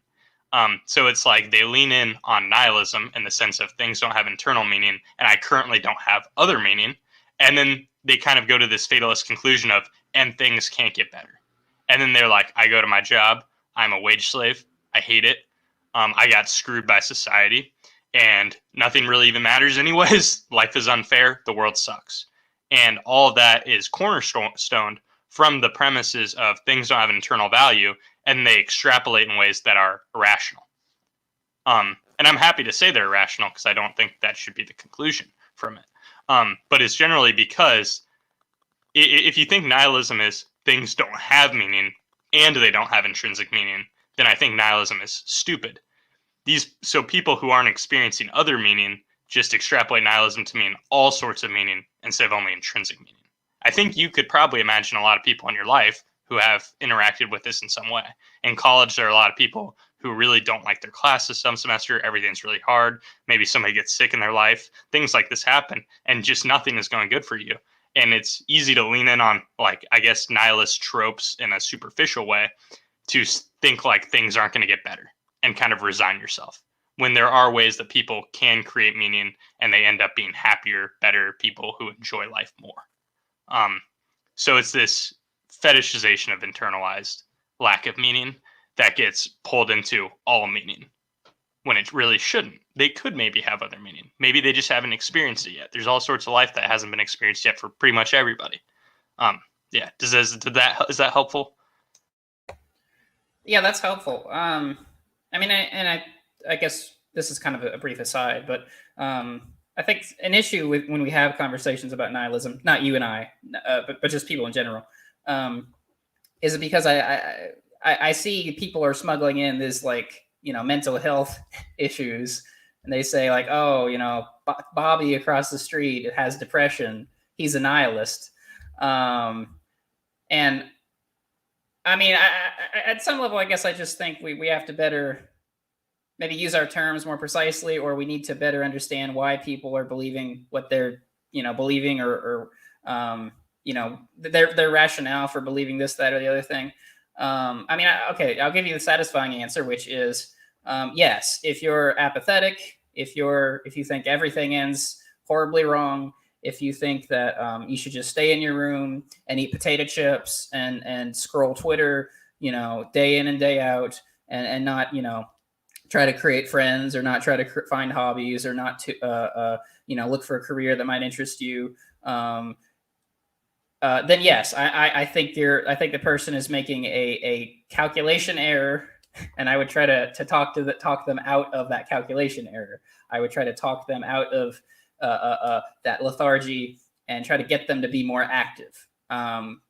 So it's like they lean in on nihilism in the sense of things don't have internal meaning, and I currently don't have other meaning. And then they kind of go to this fatalist conclusion of, and things can't get better. And then they're like, I go to my job, I'm a wage slave, I hate it, I got screwed by society, and nothing really even matters anyways. Life is unfair, the world sucks. And all of that is cornerstoned from the premises of things don't have an internal value, and they extrapolate in ways that are irrational. And I'm happy to say they're irrational because I don't think that should be the conclusion from it. But it's generally because if you think nihilism is things don't have meaning and they don't have intrinsic meaning, then I think nihilism is stupid. So people who aren't experiencing other meaning just extrapolate nihilism to mean all sorts of meaning instead of only intrinsic meaning. I think you could probably imagine a lot of people in your life who have interacted with this in some way. In college, there are a lot of people who really don't like their classes some semester. Everything's really hard. Maybe somebody gets sick in their life. Things like this happen, and just nothing is going good for you. And it's easy to lean in on, like, I guess, nihilist tropes in a superficial way to think like things aren't going to get better and kind of resign yourself, when there are ways that people can create meaning and they end up being happier, better people who enjoy life more. So it's this fetishization of internalized lack of meaning that gets pulled into all meaning when it really shouldn't. They could maybe have other meaning. Maybe they just haven't experienced it yet. There's all sorts of life that hasn't been experienced yet for pretty much everybody. Yeah. Is that helpful? Yeah, that's helpful. I mean, I guess this is kind of a brief aside, but I think an issue with when we have conversations about nihilism, not you and I, but just people in general, is it because I see people are smuggling in this, like, mental health issues, and they say, like, oh, Bobby across the street has depression, he's a nihilist, and I mean, at some level, I guess I just think we have to better maybe use our terms more precisely, or we need to better understand why people are believing what they're believing, or their rationale for believing this, that, or the other thing. I mean, okay, I'll give you the satisfying answer, which is yes. If you're apathetic, if you think everything ends horribly wrong, if you think that you should just stay in your room and eat potato chips and scroll Twitter, day in and day out, and not, try to create friends, or not try to find hobbies, or not to, look for a career that might interest you, then yes, I think the person is making a calculation error, and I would try to talk them out of that calculation error. I would try to talk them out of that lethargy and try to get them to be more active.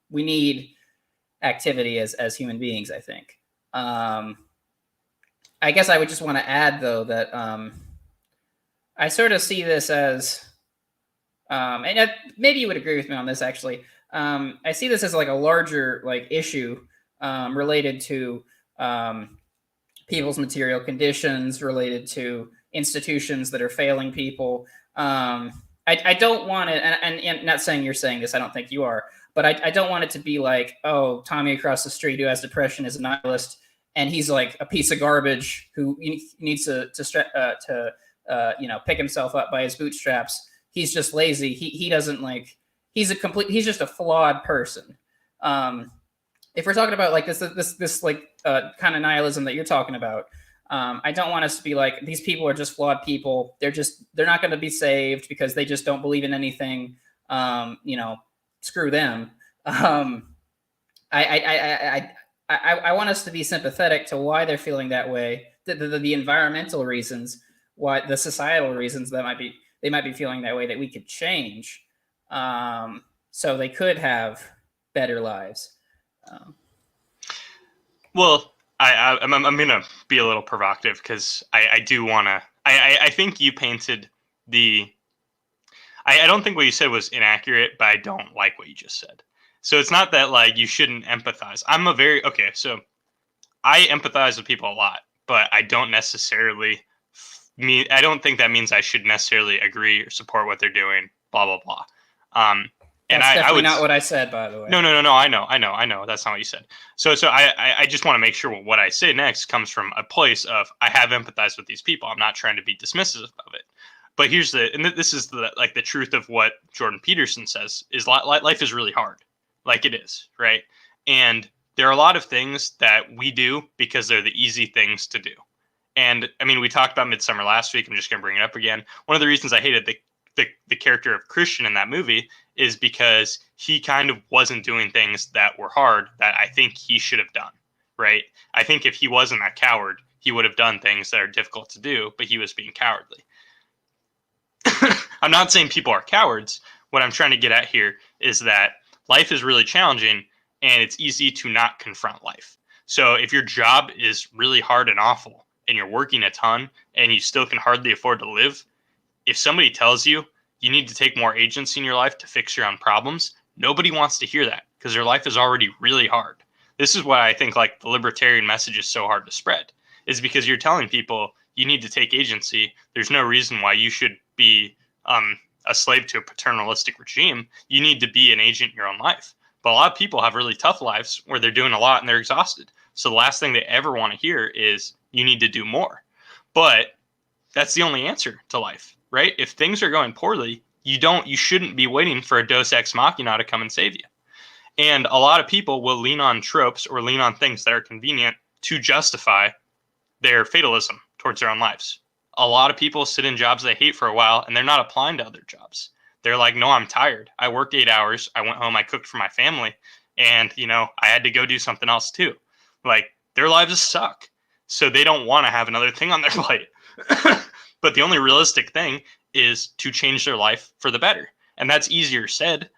We need activity as human beings, I think. I guess I would just want to add, though, that I sort of see this as, and maybe you would agree with me on this, actually. I see this as like a larger issue related to people's material conditions, related to institutions that are failing people. I don't want it, and not saying you're saying this, I don't think you are, but I don't want it to be like, oh, Tommy across the street who has depression is a nihilist, and he's like a piece of garbage who needs to pick himself up by his bootstraps. He's just lazy. He doesn't he's just a flawed person. If we're talking about this kind of nihilism that you're talking about, I don't want us to be like, these people are just flawed people. They're not going to be saved because they just don't believe in anything. Screw them. I want us to be sympathetic to why they're feeling that way, the environmental reasons, why the societal reasons that they might be feeling that way, that we could change, so they could have better lives. Well, I'm going to be a little provocative because I do want to. I think you painted the. I don't think what you said was inaccurate, but I don't like what you just said. So it's not that you shouldn't empathize. So I empathize with people a lot, but I don't necessarily I don't think that means I should necessarily agree or support what they're doing, blah, blah, blah. And That's I definitely would, not what I said, by the way. no. I know. That's not what you said. So I just want to make sure what I say next comes from a place of I have empathized with these people. I'm not trying to be dismissive of it. But here's this is the truth of what Jordan Peterson says is life is really hard, like it is, right? And there are a lot of things that we do because they're the easy things to do. And I mean, we talked about Midsummer last week. I'm just going to bring it up again. One of the reasons I hated the character of Christian in that movie is because he kind of wasn't doing things that were hard that I think he should have done, right? I think if he wasn't a coward, he would have done things that are difficult to do, but he was being cowardly. I'm not saying people are cowards. What I'm trying to get at here is that life is really challenging and it's easy to not confront life. So if your job is really hard and awful and you're working a ton and you still can hardly afford to live, if somebody tells you you need to take more agency in your life to fix your own problems, nobody wants to hear that because their life is already really hard. This is why I think like the libertarian message is so hard to spread, is because you're telling people you need to take agency. There's no reason why you should be a slave to a paternalistic regime. You need to be an agent in your own life. But a lot of people have really tough lives where they're doing a lot and they're exhausted. So the last thing they ever want to hear is you need to do more. But that's the only answer to life, right? If things are going poorly, you shouldn't be waiting for a Deus Ex Machina to come and save you. And a lot of people will lean on tropes or lean on things that are convenient to justify their fatalism towards their own lives. A lot of people sit in jobs they hate for a while and they're not applying to other jobs. They're like, no, I'm tired. I worked 8 hours. I went home. I cooked for my family. And, I had to go do something else too. Like, their lives suck. So they don't want to have another thing on their plate. But the only realistic thing is to change their life for the better. And that's easier said.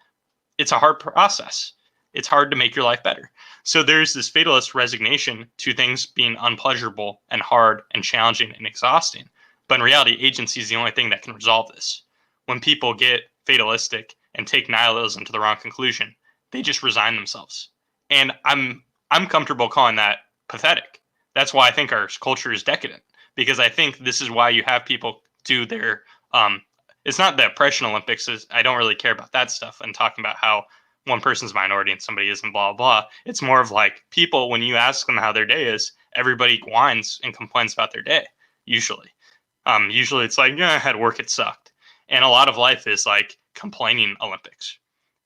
It's a hard process. It's hard to make your life better. So there's this fatalist resignation to things being unpleasurable and hard and challenging and exhausting. But in reality, agency is the only thing that can resolve this. When people get fatalistic and take nihilism to the wrong conclusion, they just resign themselves. And I'm comfortable calling that pathetic. That's why I think our culture is decadent, because I think this is why you have people do their it's not the oppression Olympics. I don't really care about that stuff and talking about how one person's a minority and somebody isn't, blah, blah. It's more of like people, when you ask them how their day is, everybody whines and complains about their day, usually. Usually it's like, yeah, I had work, it sucked. And a lot of life is like complaining Olympics.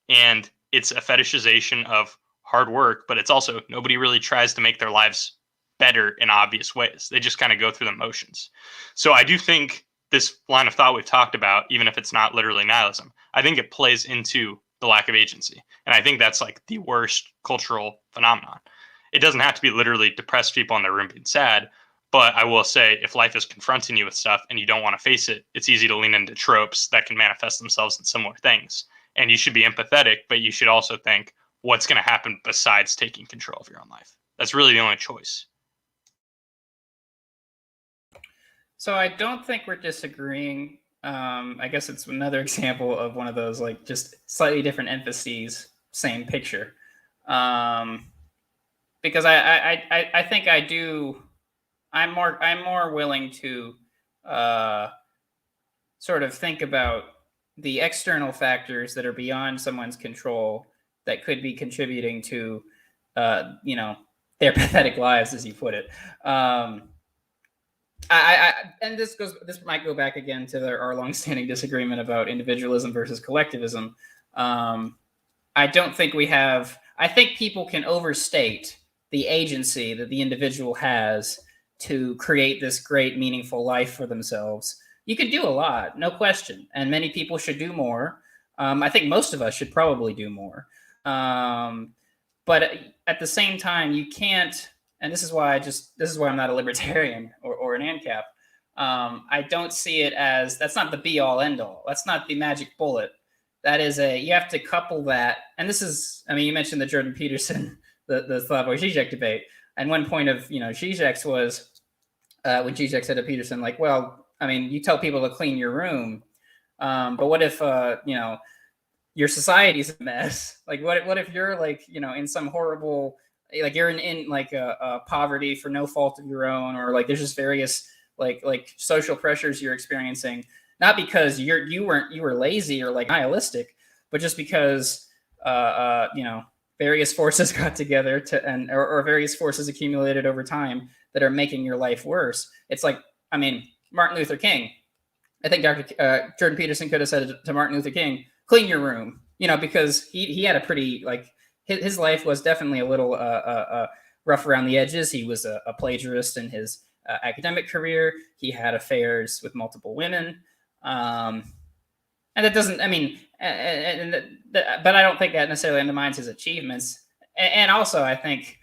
And it's a fetishization of hard work, but it's also nobody really tries to make their lives better in obvious ways. They just kind of go through the motions. So I do think this line of thought we've talked about, even if it's not literally nihilism, I think it plays into the lack of agency. And I think that's like the worst cultural phenomenon. It doesn't have to be literally depressed people in their room being sad, but I will say if life is confronting you with stuff and you don't want to face it, it's easy to lean into tropes that can manifest themselves in similar things. And you should be empathetic, but you should also think what's going to happen besides taking control of your own life. That's really the only choice. So I don't think we're disagreeing. I guess it's another example of one of those like just slightly different emphases, same picture. Because I think I do. I'm more willing to sort of think about the external factors that are beyond someone's control that could be contributing to their pathetic lives, as you put it. And this might go back again to our longstanding disagreement about individualism versus collectivism. I don't think we have. I think people can overstate the agency that the individual has to create this great, meaningful life for themselves. You can do a lot, no question, and many people should do more. I think most of us should probably do more. But at the same time, you can't. And this is why I'm not a libertarian or an ANCAP. I don't see it as, that's not the be all end all. That's not the magic bullet. That is you have to couple that. And this is, I mean, you mentioned the Jordan Peterson, the Slavoj Žižek debate. And one point of, Žižek's was when Žižek said to Peterson, like, well, I mean, you tell people to clean your room. But what if, your society's a mess? Like, what if you're like, in some horrible like you're in like poverty for no fault of your own, or like there's just various like social pressures you're experiencing, not because you were lazy or like nihilistic, but just because various forces got together or various forces accumulated over time that are making your life worse. It's like, I mean, Martin Luther King. I think Jordan Peterson could have said to Martin Luther King, "Clean your room," because he had a pretty like his life was definitely a little rough around the edges. He was a plagiarist in his academic career. He had affairs with multiple women, and that doesn't. I mean, but I don't think that necessarily undermines his achievements. And also, I think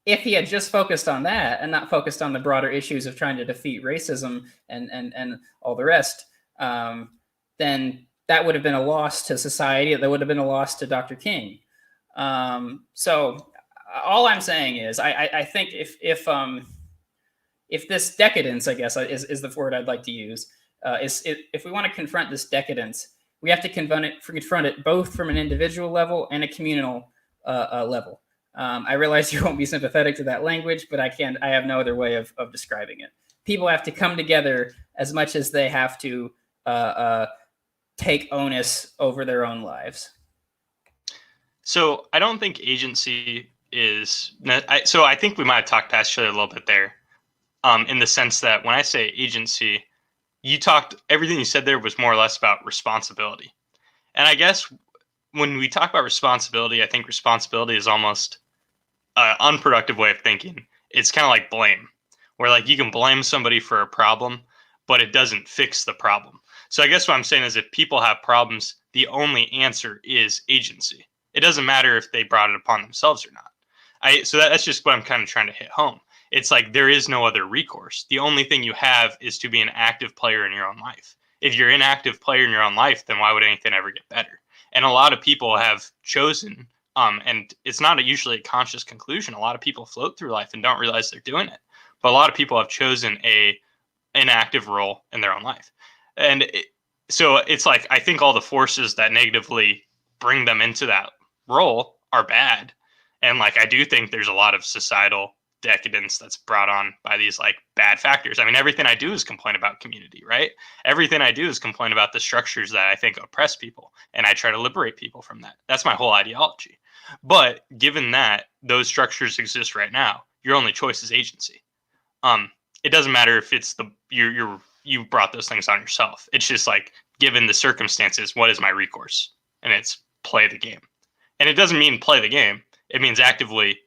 if he had just focused on that and not focused on the broader issues of trying to defeat racism and all the rest, then that would have been a loss to society. That would have been a loss to Dr. King. So all I'm saying is, I think if this decadence, I guess, is the word I'd like to use, if we want to confront this decadence, we have to confront it both from an individual level and a communal level. I realize you won't be sympathetic to that language, but I have no other way of describing it. People have to come together as much as they have to take onus over their own lives. So I don't think agency is. So I think we might have talked past each other a little bit there, in the sense that when I say agency, everything you said there was more or less about responsibility. And I guess when we talk about responsibility, I think responsibility is almost an unproductive way of thinking. It's kind of like blame, where like you can blame somebody for a problem, but it doesn't fix the problem. So I guess what I'm saying is if people have problems, the only answer is agency. It doesn't matter if they brought it upon themselves or not. So that's just what I'm kind of trying to hit home. It's like there is no other recourse. The only thing you have is to be an active player in your own life. If you're an active player in your own life, then why would anything ever get better? And a lot of people have chosen, and it's not usually a conscious conclusion. A lot of people float through life and don't realize they're doing it. But a lot of people have chosen an active role in their own life. And so it's like, I think all the forces that negatively bring them into that role are bad. And like, I do think there's a lot of societal decadence that's brought on by these like bad factors. I mean, everything I do is complain about community, right? Everything I do is complain about the structures that I think oppress people, and I try to liberate people from that. That's my whole ideology. But given that those structures exist right now, your only choice is agency. It doesn't matter if it's you brought those things on yourself. It's just like, given the circumstances, what is my recourse? And it's play the game. And it doesn't mean play the game. It means actively,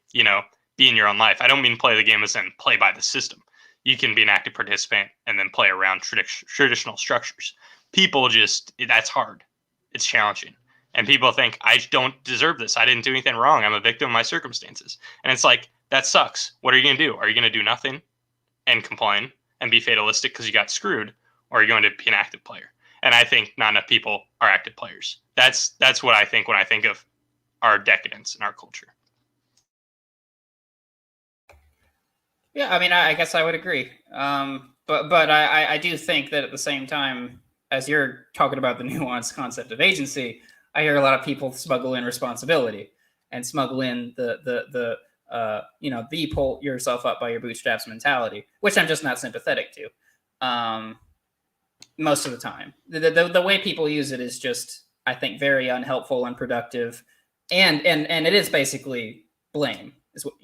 be in your own life. I don't mean play the game as in play by the system. You can be an active participant and then play around traditional structures. People that's hard. It's challenging. And people think, I don't deserve this. I didn't do anything wrong. I'm a victim of my circumstances. And it's like, that sucks. What are you going to do? Are you going to do nothing and complain and be fatalistic because you got screwed? Or are you going to be an active player? And I think not enough people are active players. That's what I think when I think of our decadence in our culture. Yeah, I mean, I guess I would agree. But I do think that at the same time, as you're talking about the nuanced concept of agency, I hear a lot of people smuggle in responsibility and smuggle in the pull yourself up by your bootstraps mentality, which I'm just not sympathetic to. Most of the time, the way people use it is just, I think, very unhelpful, unproductive, and it is basically blame. Is what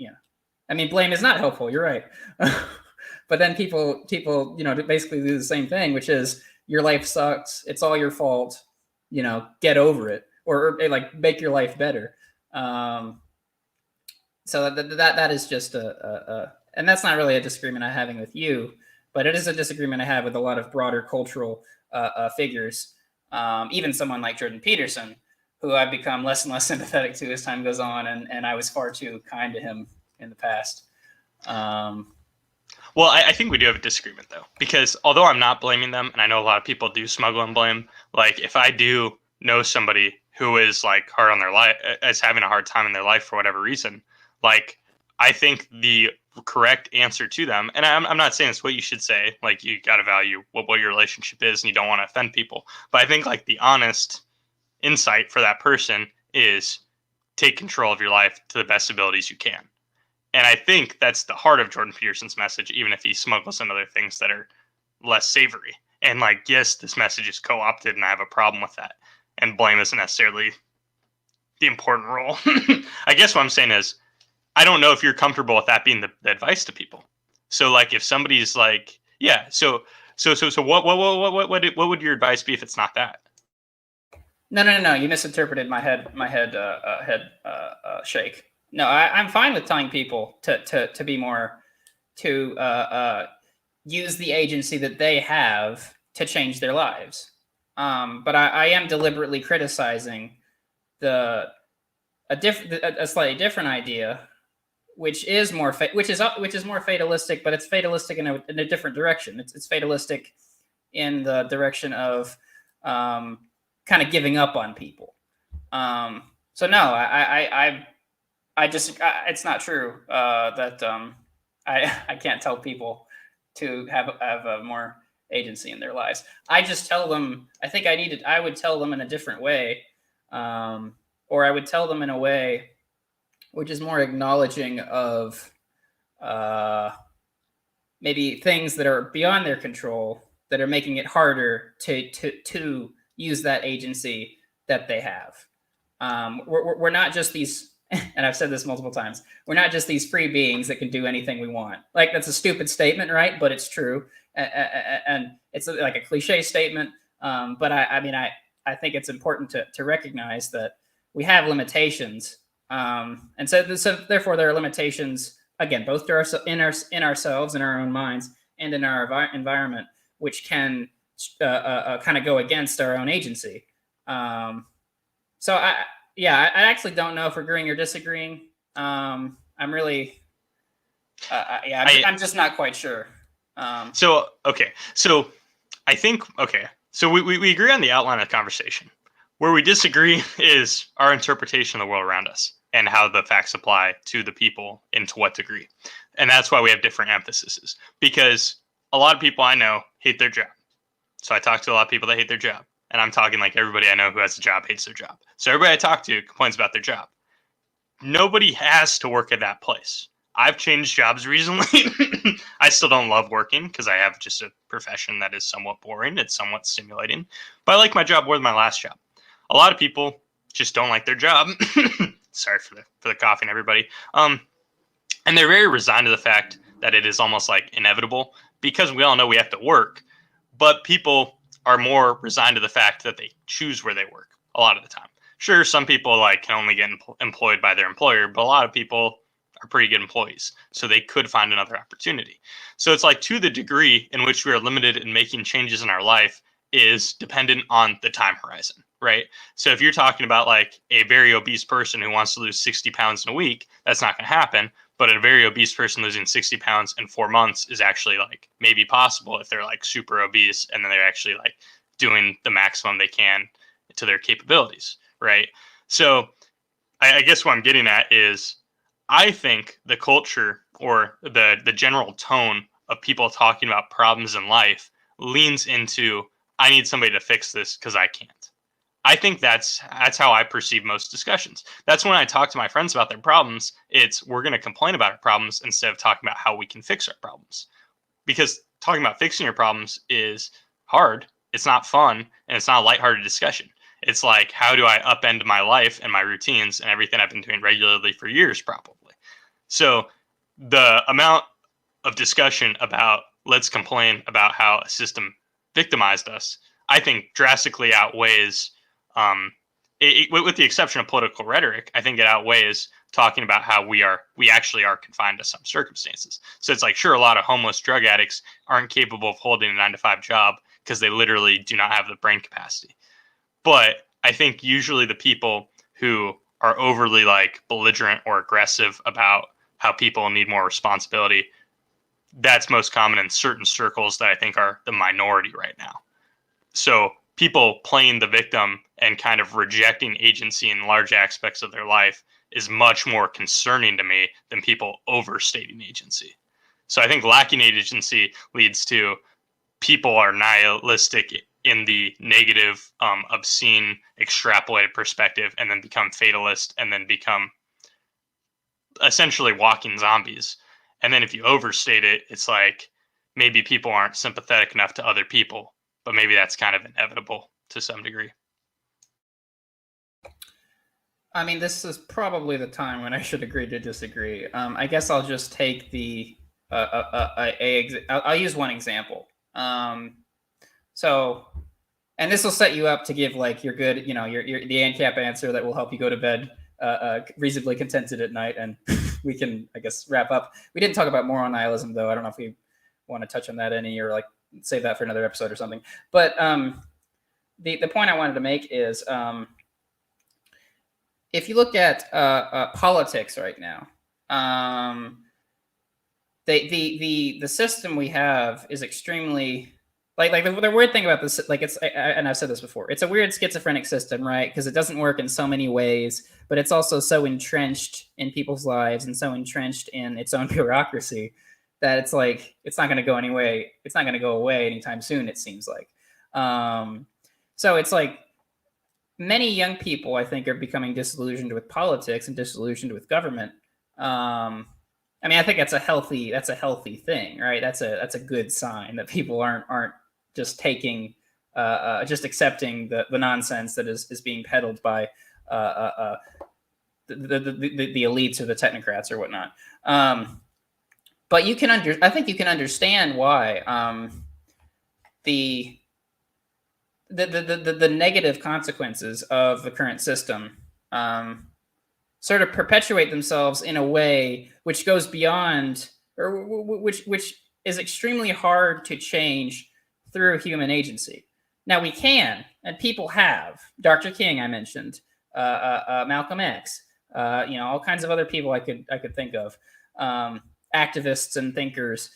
I mean, blame is not helpful. You're right. But then people, basically do the same thing, which is your life sucks. It's all your fault. Get over it, or like make your life better. So that is just and that's not really a disagreement I'm having with you, but it is a disagreement I have with a lot of broader cultural figures. Even someone like Jordan Peterson, who I've become less and less sympathetic to as time goes on, and I was far too kind to him in the past. Well, I think we do have a disagreement, though, because although I'm not blaming them, and I know a lot of people do smuggle and blame, like if I do know somebody who is like hard on their life, is having a hard time in their life for whatever reason, like I think the correct answer to them, and I'm not saying it's what you should say, like you got to value what your relationship is and you don't want to offend people, but I think like the honest insight for that person is take control of your life to the best abilities you can. And I think that's the heart of Jordan Peterson's message, even if he smuggles in other things that are less savory. And like, yes, this message is co-opted, and I have a problem with that. And blame isn't necessarily the important role. I guess what I'm saying is, I don't know if you're comfortable with that being the advice to people. So like, if somebody's like, yeah, so what would your advice be if it's not that? No. You misinterpreted my head shake. No, I'm fine with telling people to be more to use the agency that they have to change their lives. But I am deliberately criticizing a slightly different idea, which is more more fatalistic, but it's fatalistic in a different direction. It's fatalistic in the direction of kind of giving up on people. So no, I just it's not true that I can't tell people to have a more agency in their lives. I just tell them. I would tell them in a different way, or I would tell them in a way which is more acknowledging of maybe things that are beyond their control that are making it harder to use that agency that they have. We're not just these, and I've said this multiple times, we're not just these free beings that can do anything we want. Like, that's a stupid statement, right? But it's true. And it's like a cliche statement. But I think it's important to recognize that we have limitations. And so therefore there are limitations, again, both in ourselves, in our own minds, and in our environment, which can kind of go against our own agency. So I actually don't know if we're agreeing or disagreeing. I'm really, I'm just not quite sure. So I think, so we agree on the outline of the conversation. Where we disagree is our interpretation of the world around us and how the facts apply to the people and to what degree. And that's why we have different emphases, because a lot of people I know hate their job. So I talk to a lot of people that hate their job. And I'm talking like everybody I know who has a job hates their job. So everybody I talk to complains about their job. Nobody has to work at that place. I've changed jobs recently. I still don't love working because I have just a profession that is somewhat boring. It's somewhat stimulating. But I like my job more than my last job. A lot of people just don't like their job. Sorry for the coughing, everybody. And they're very resigned to the fact that it is almost like inevitable, because we all know we have to work. But people are more resigned to the fact that they choose where they work a lot of the time. Sure, some people like can only get employed by their employer, but a lot of people are pretty good employees, so they could find another opportunity. So it's like, to the degree in which we are limited in making changes in our life is dependent on the time horizon, right? So if you're talking about like a very obese person who wants to lose 60 pounds in a week, that's not going to happen. But a very obese person losing 60 pounds in 4 months is actually like maybe possible if they're like super obese and then they're actually like doing the maximum they can to their capabilities, right? So I guess what I'm getting at is, I think the culture or the general tone of people talking about problems in life leans into, I need somebody to fix this because I can't. I think that's how I perceive most discussions. That's when I talk to my friends about their problems, it's, we're going to complain about our problems instead of talking about how we can fix our problems. Because talking about fixing your problems is hard, it's not fun, and it's not a lighthearted discussion. It's like, how do I upend my life and my routines and everything I've been doing regularly for years, probably. So the amount of discussion about, let's complain about how a system victimized us, I think drastically outweighs, with the exception of political rhetoric, I think it outweighs talking about how we actually are confined to some circumstances. So it's like, sure, a lot of homeless drug addicts aren't capable of holding a 9-to-5 job because they literally do not have the brain capacity. But I think usually the people who are overly like belligerent or aggressive about how people need more responsibility, that's most common in certain circles that I think are the minority right now. So people playing the victim and kind of rejecting agency in large aspects of their life is much more concerning to me than people overstating agency. So I think lacking agency leads to people are nihilistic in the negative, obscene, extrapolated perspective, and then become fatalist, and then become essentially walking zombies. And then if you overstate it, it's like maybe people aren't sympathetic enough to other people, but maybe that's kind of inevitable to some degree. I mean, this is probably the time when I should agree to disagree. I guess I'll just take I'll use one example. So, and this will set you up to give like your good, your the ANCAP answer that will help you go to bed reasonably contented at night, and we can, I guess, wrap up. We didn't talk about moral nihilism, though. I don't know if we want to touch on that any, or like save that for another episode or something. But the point I wanted to make is, if you look at politics right now, the system we have is extremely like the weird thing about this, like and I've said this before, it's a weird schizophrenic system, right? Because it doesn't work in so many ways, but it's also so entrenched in people's lives and so entrenched in its own bureaucracy that it's like it's not going to go anyway. It's not going to go away anytime soon. It seems like. So it's like many young people, I think, are becoming disillusioned with politics and disillusioned with government. I mean, I think that's a healthy thing, right? That's a good sign that people aren't just taking, just accepting the nonsense that is being peddled by the elites or the technocrats or whatnot. But I think you can understand why the negative consequences of the current system sort of perpetuate themselves in a way which goes beyond, or which is extremely hard to change through human agency. Now we can, and people have. Dr. King, I mentioned, Malcolm X, all kinds of other people I could think of, activists and thinkers.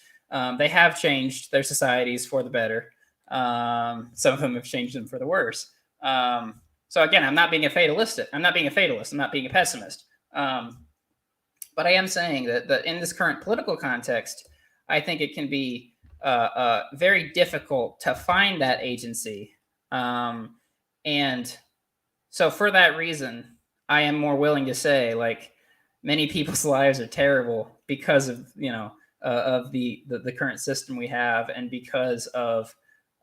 They have changed their societies for the better. Some of them have changed them for the worse. So again, I'm not being a fatalist. I'm not being a pessimist. But I am saying that in this current political context, I think it can be very difficult to find that agency. And so for that reason, I am more willing to say, like, many people's lives are terrible because of of the current system we have, and because of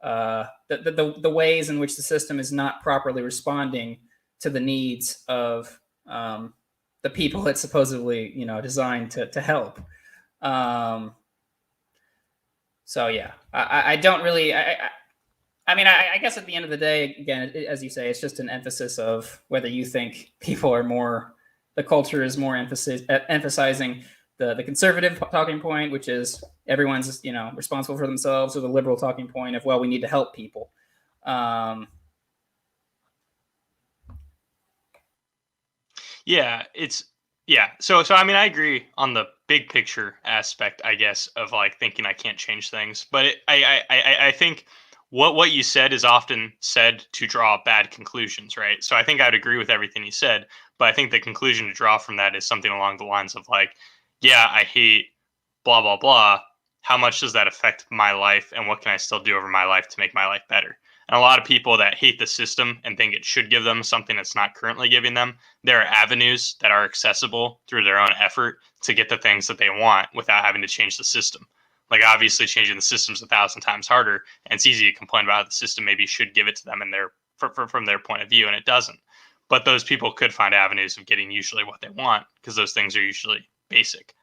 the ways in which the system is not properly responding to the needs of the people it's supposedly designed to help. So yeah, I don't really. I mean, I guess at the end of the day, again, as you say, it's just an emphasis of whether you think people are more. The culture is more emphasizing the conservative talking point, which is everyone's responsible for themselves, or the liberal talking point of, well, we need to help people. So I mean, I agree on the big picture aspect, I guess, of like thinking I can't change things, but I think what you said is often said to draw bad conclusions, right? So I think I'd agree with everything you said, but I think the conclusion to draw from that is something along the lines of like, yeah, I hate blah blah blah. How much does that affect my life, and what can I still do over my life to make my life better? And a lot of people that hate the system and think it should give them something that's not currently giving them, there are avenues that are accessible through their own effort to get the things that they want without having to change the system. Like, obviously changing the system's 1,000 times harder, and it's easy to complain about how the system maybe should give it to them in from their point of view, and it doesn't. But those people could find avenues of getting usually what they want, because those things are usually basic.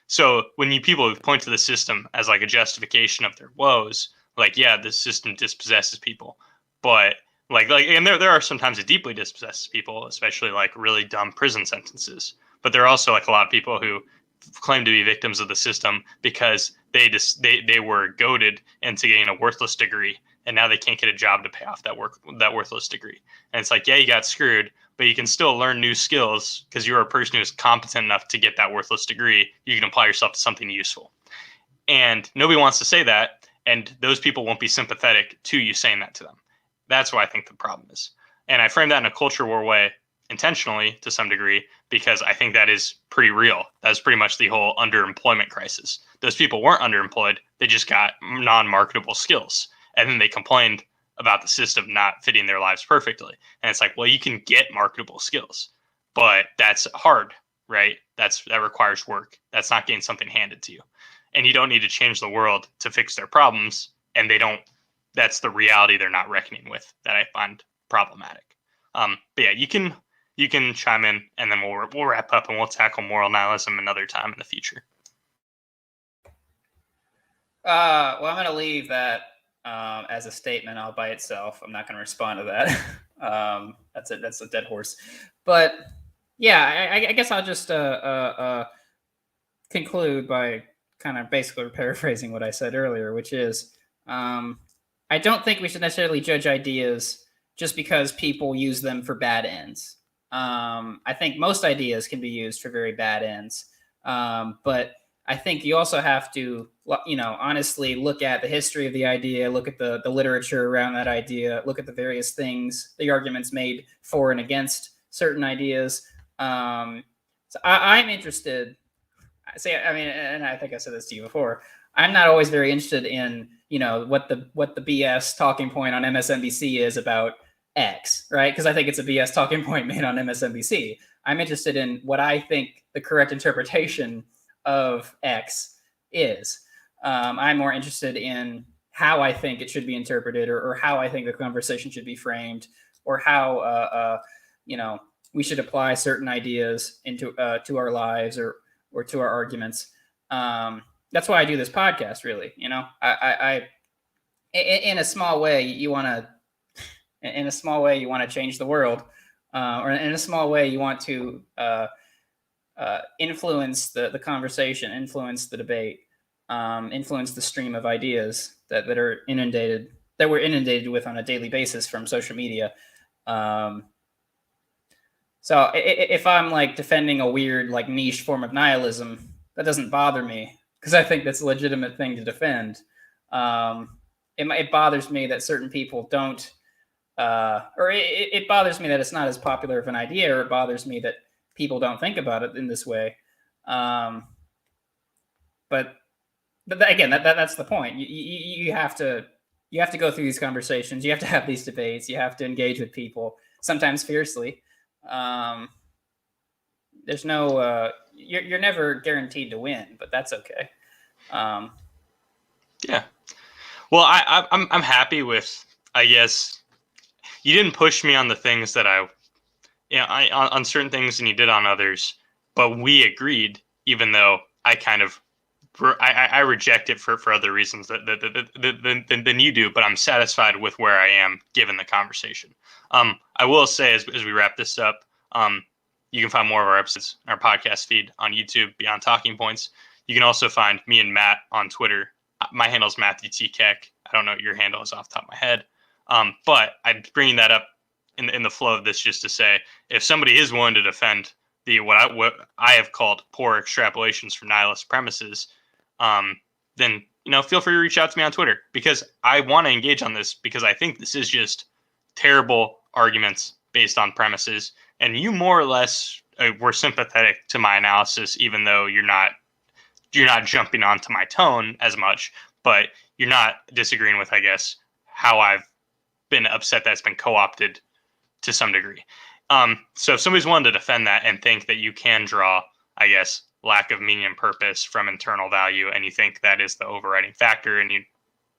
So when people point to the system as like a justification of their woes, like, yeah, the system dispossesses people, but and there are sometimes it deeply dispossesses people, especially like really dumb prison sentences. But there are also like a lot of people who claim to be victims of the system because they were goaded into getting a worthless degree, and now they can't get a job to pay off that worthless degree. And it's like, yeah, you got screwed, but you can still learn new skills because you're a person who is competent enough to get that worthless degree. You can apply yourself to something useful. And nobody wants to say that, and those people won't be sympathetic to you saying that to them. That's what I think the problem is. And I frame that in a culture war way intentionally to some degree, because I think that is pretty real. That's pretty much the whole underemployment crisis. Those people weren't underemployed. They just got non-marketable skills. And then they complained about the system not fitting their lives perfectly. And it's like, well, you can get marketable skills, but that's hard. right? That requires work. That's not getting something handed to you. And you don't need to change the world to fix their problems. And that's the reality they're not reckoning with that I find problematic. But yeah, you can chime in, and then we'll wrap up and we'll tackle moral nihilism another time in the future. Well, I'm going to leave that as a statement all by itself. I'm not going to respond to that. That's a dead horse. But yeah, I guess I'll just conclude by kind of basically paraphrasing what I said earlier, which is I don't think we should necessarily judge ideas just because people use them for bad ends. I think most ideas can be used for very bad ends, but I think you also have to, honestly look at the history of the idea, look at the literature around that idea, look at the various things, the arguments made for and against certain ideas. So I'm interested. See, I mean, and I think I said this to you before. I'm not always very interested in, what the BS talking point on MSNBC is about X, right? Because I think it's a BS talking point made on MSNBC. I'm interested in what I think the correct interpretation of X is. I'm more interested in how I think it should be interpreted, or how I think the conversation should be framed, or how we should apply certain ideas into to our lives, or to our arguments. That's why I do this podcast. Really, I in a small way, you want to change the world, or in a small way, you want to influence the conversation, influence the debate, influence the stream of ideas that we're inundated with on a daily basis from social media. So if I'm like defending a weird like niche form of nihilism, that doesn't bother me because I think that's a legitimate thing to defend. It bothers me that certain people don't, or it bothers me that it's not as popular of an idea, or it bothers me that people don't think about it in this way. But again, that's the point. You have to go through these conversations. You have to have these debates. You have to engage with people, sometimes fiercely. There's no you're never guaranteed to win, but that's okay. Yeah. Well, I'm happy with, I guess, you didn't push me on the things that on certain things and you did on others, but we agreed, even though I kind of I reject it for other reasons than you do, but I'm satisfied with where I am given the conversation. I will say as we wrap this up, you can find more of our episodes, our podcast feed on YouTube, Beyond Talking Points. You can also find me and Matt on Twitter. My handle is Matthew T. Keck. I don't know what your handle is off the top of my head. But I'm bringing that up in the flow of this just to say, if somebody is willing to defend what I have called poor extrapolations from nihilist premises, then feel free to reach out to me on Twitter, because I want to engage on this, because I think this is just terrible arguments based on premises, and you more or less were sympathetic to my analysis, even though you're not jumping onto my tone as much, but you're not disagreeing with, I guess, how I've been upset that's been co-opted to some degree. So if somebody's willing to defend that and think that you can draw, I guess, lack of meaning and purpose from internal value, and you think that is the overriding factor, and you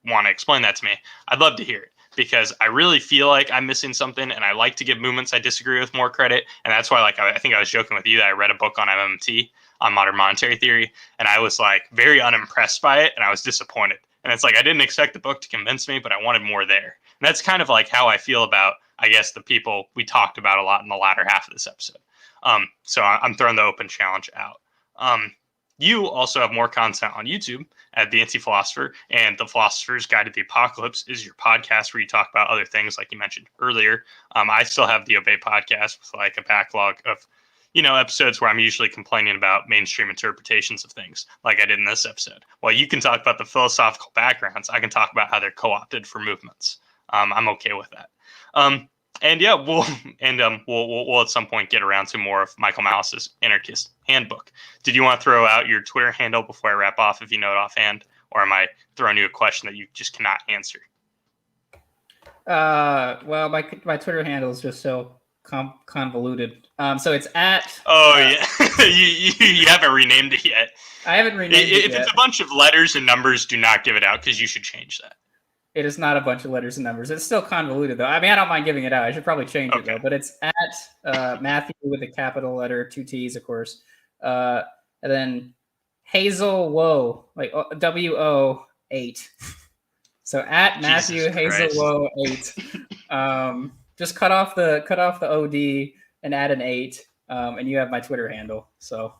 want to explain that to me, I'd love to hear it, because I really feel like I'm missing something, and I like to give movements I disagree with more credit. And that's why, I think I was joking with you that I read a book on MMT, on modern monetary theory, and I was very unimpressed by it, and I was disappointed. And it's I didn't expect the book to convince me, but I wanted more there. And that's kind of how I feel about, I guess, the people we talked about a lot in the latter half of this episode. So I'm throwing the open challenge out. You also have more content on YouTube at The Anti-Philosopher, and The Philosopher's Guide to the Apocalypse is your podcast where you talk about other things like you mentioned earlier. I still have the Obey podcast with a backlog of, episodes where I'm usually complaining about mainstream interpretations of things, like I did in this episode. While you can talk about the philosophical backgrounds, I can talk about how they're co-opted for movements. I'm okay with that. And yeah, we'll at some point get around to more of Michael Malice's Anarchist Handbook. Did you want to throw out your Twitter handle before I wrap off, if you know it offhand, or am I throwing you a question that you just cannot answer? Well, my Twitter handle is just so convoluted. So it's at. Oh yeah, you haven't renamed it yet. I haven't renamed it If yet. it's a bunch of letters and numbers, do not give it out because you should change that. It is not a bunch of letters and numbers. It's still convoluted though. I mean, I don't mind giving it out. I should probably change it though. But it's at Matthew with a capital letter, 2 T's, of course, and then Hazel Woe, like WO8. So at Matthew Hazel Woe 8. Just cut off the OD and add an 8, and you have my Twitter handle. So.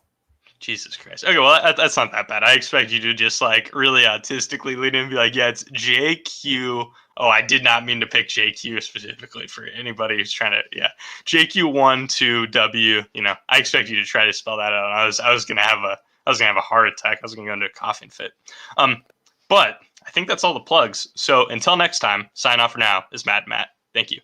Jesus Christ. Okay, well, that's not that bad. I expect you to just like really autistically lean in and be like, yeah, it's JQ. Oh, I did not mean to pick JQ specifically for anybody who's trying to, JQ1 to W. You know, I expect you to try to spell that out. I was gonna have a heart attack. I was gonna go into a coughing fit. But I think that's all the plugs. So until next time, sign off for now is Matt. Thank you.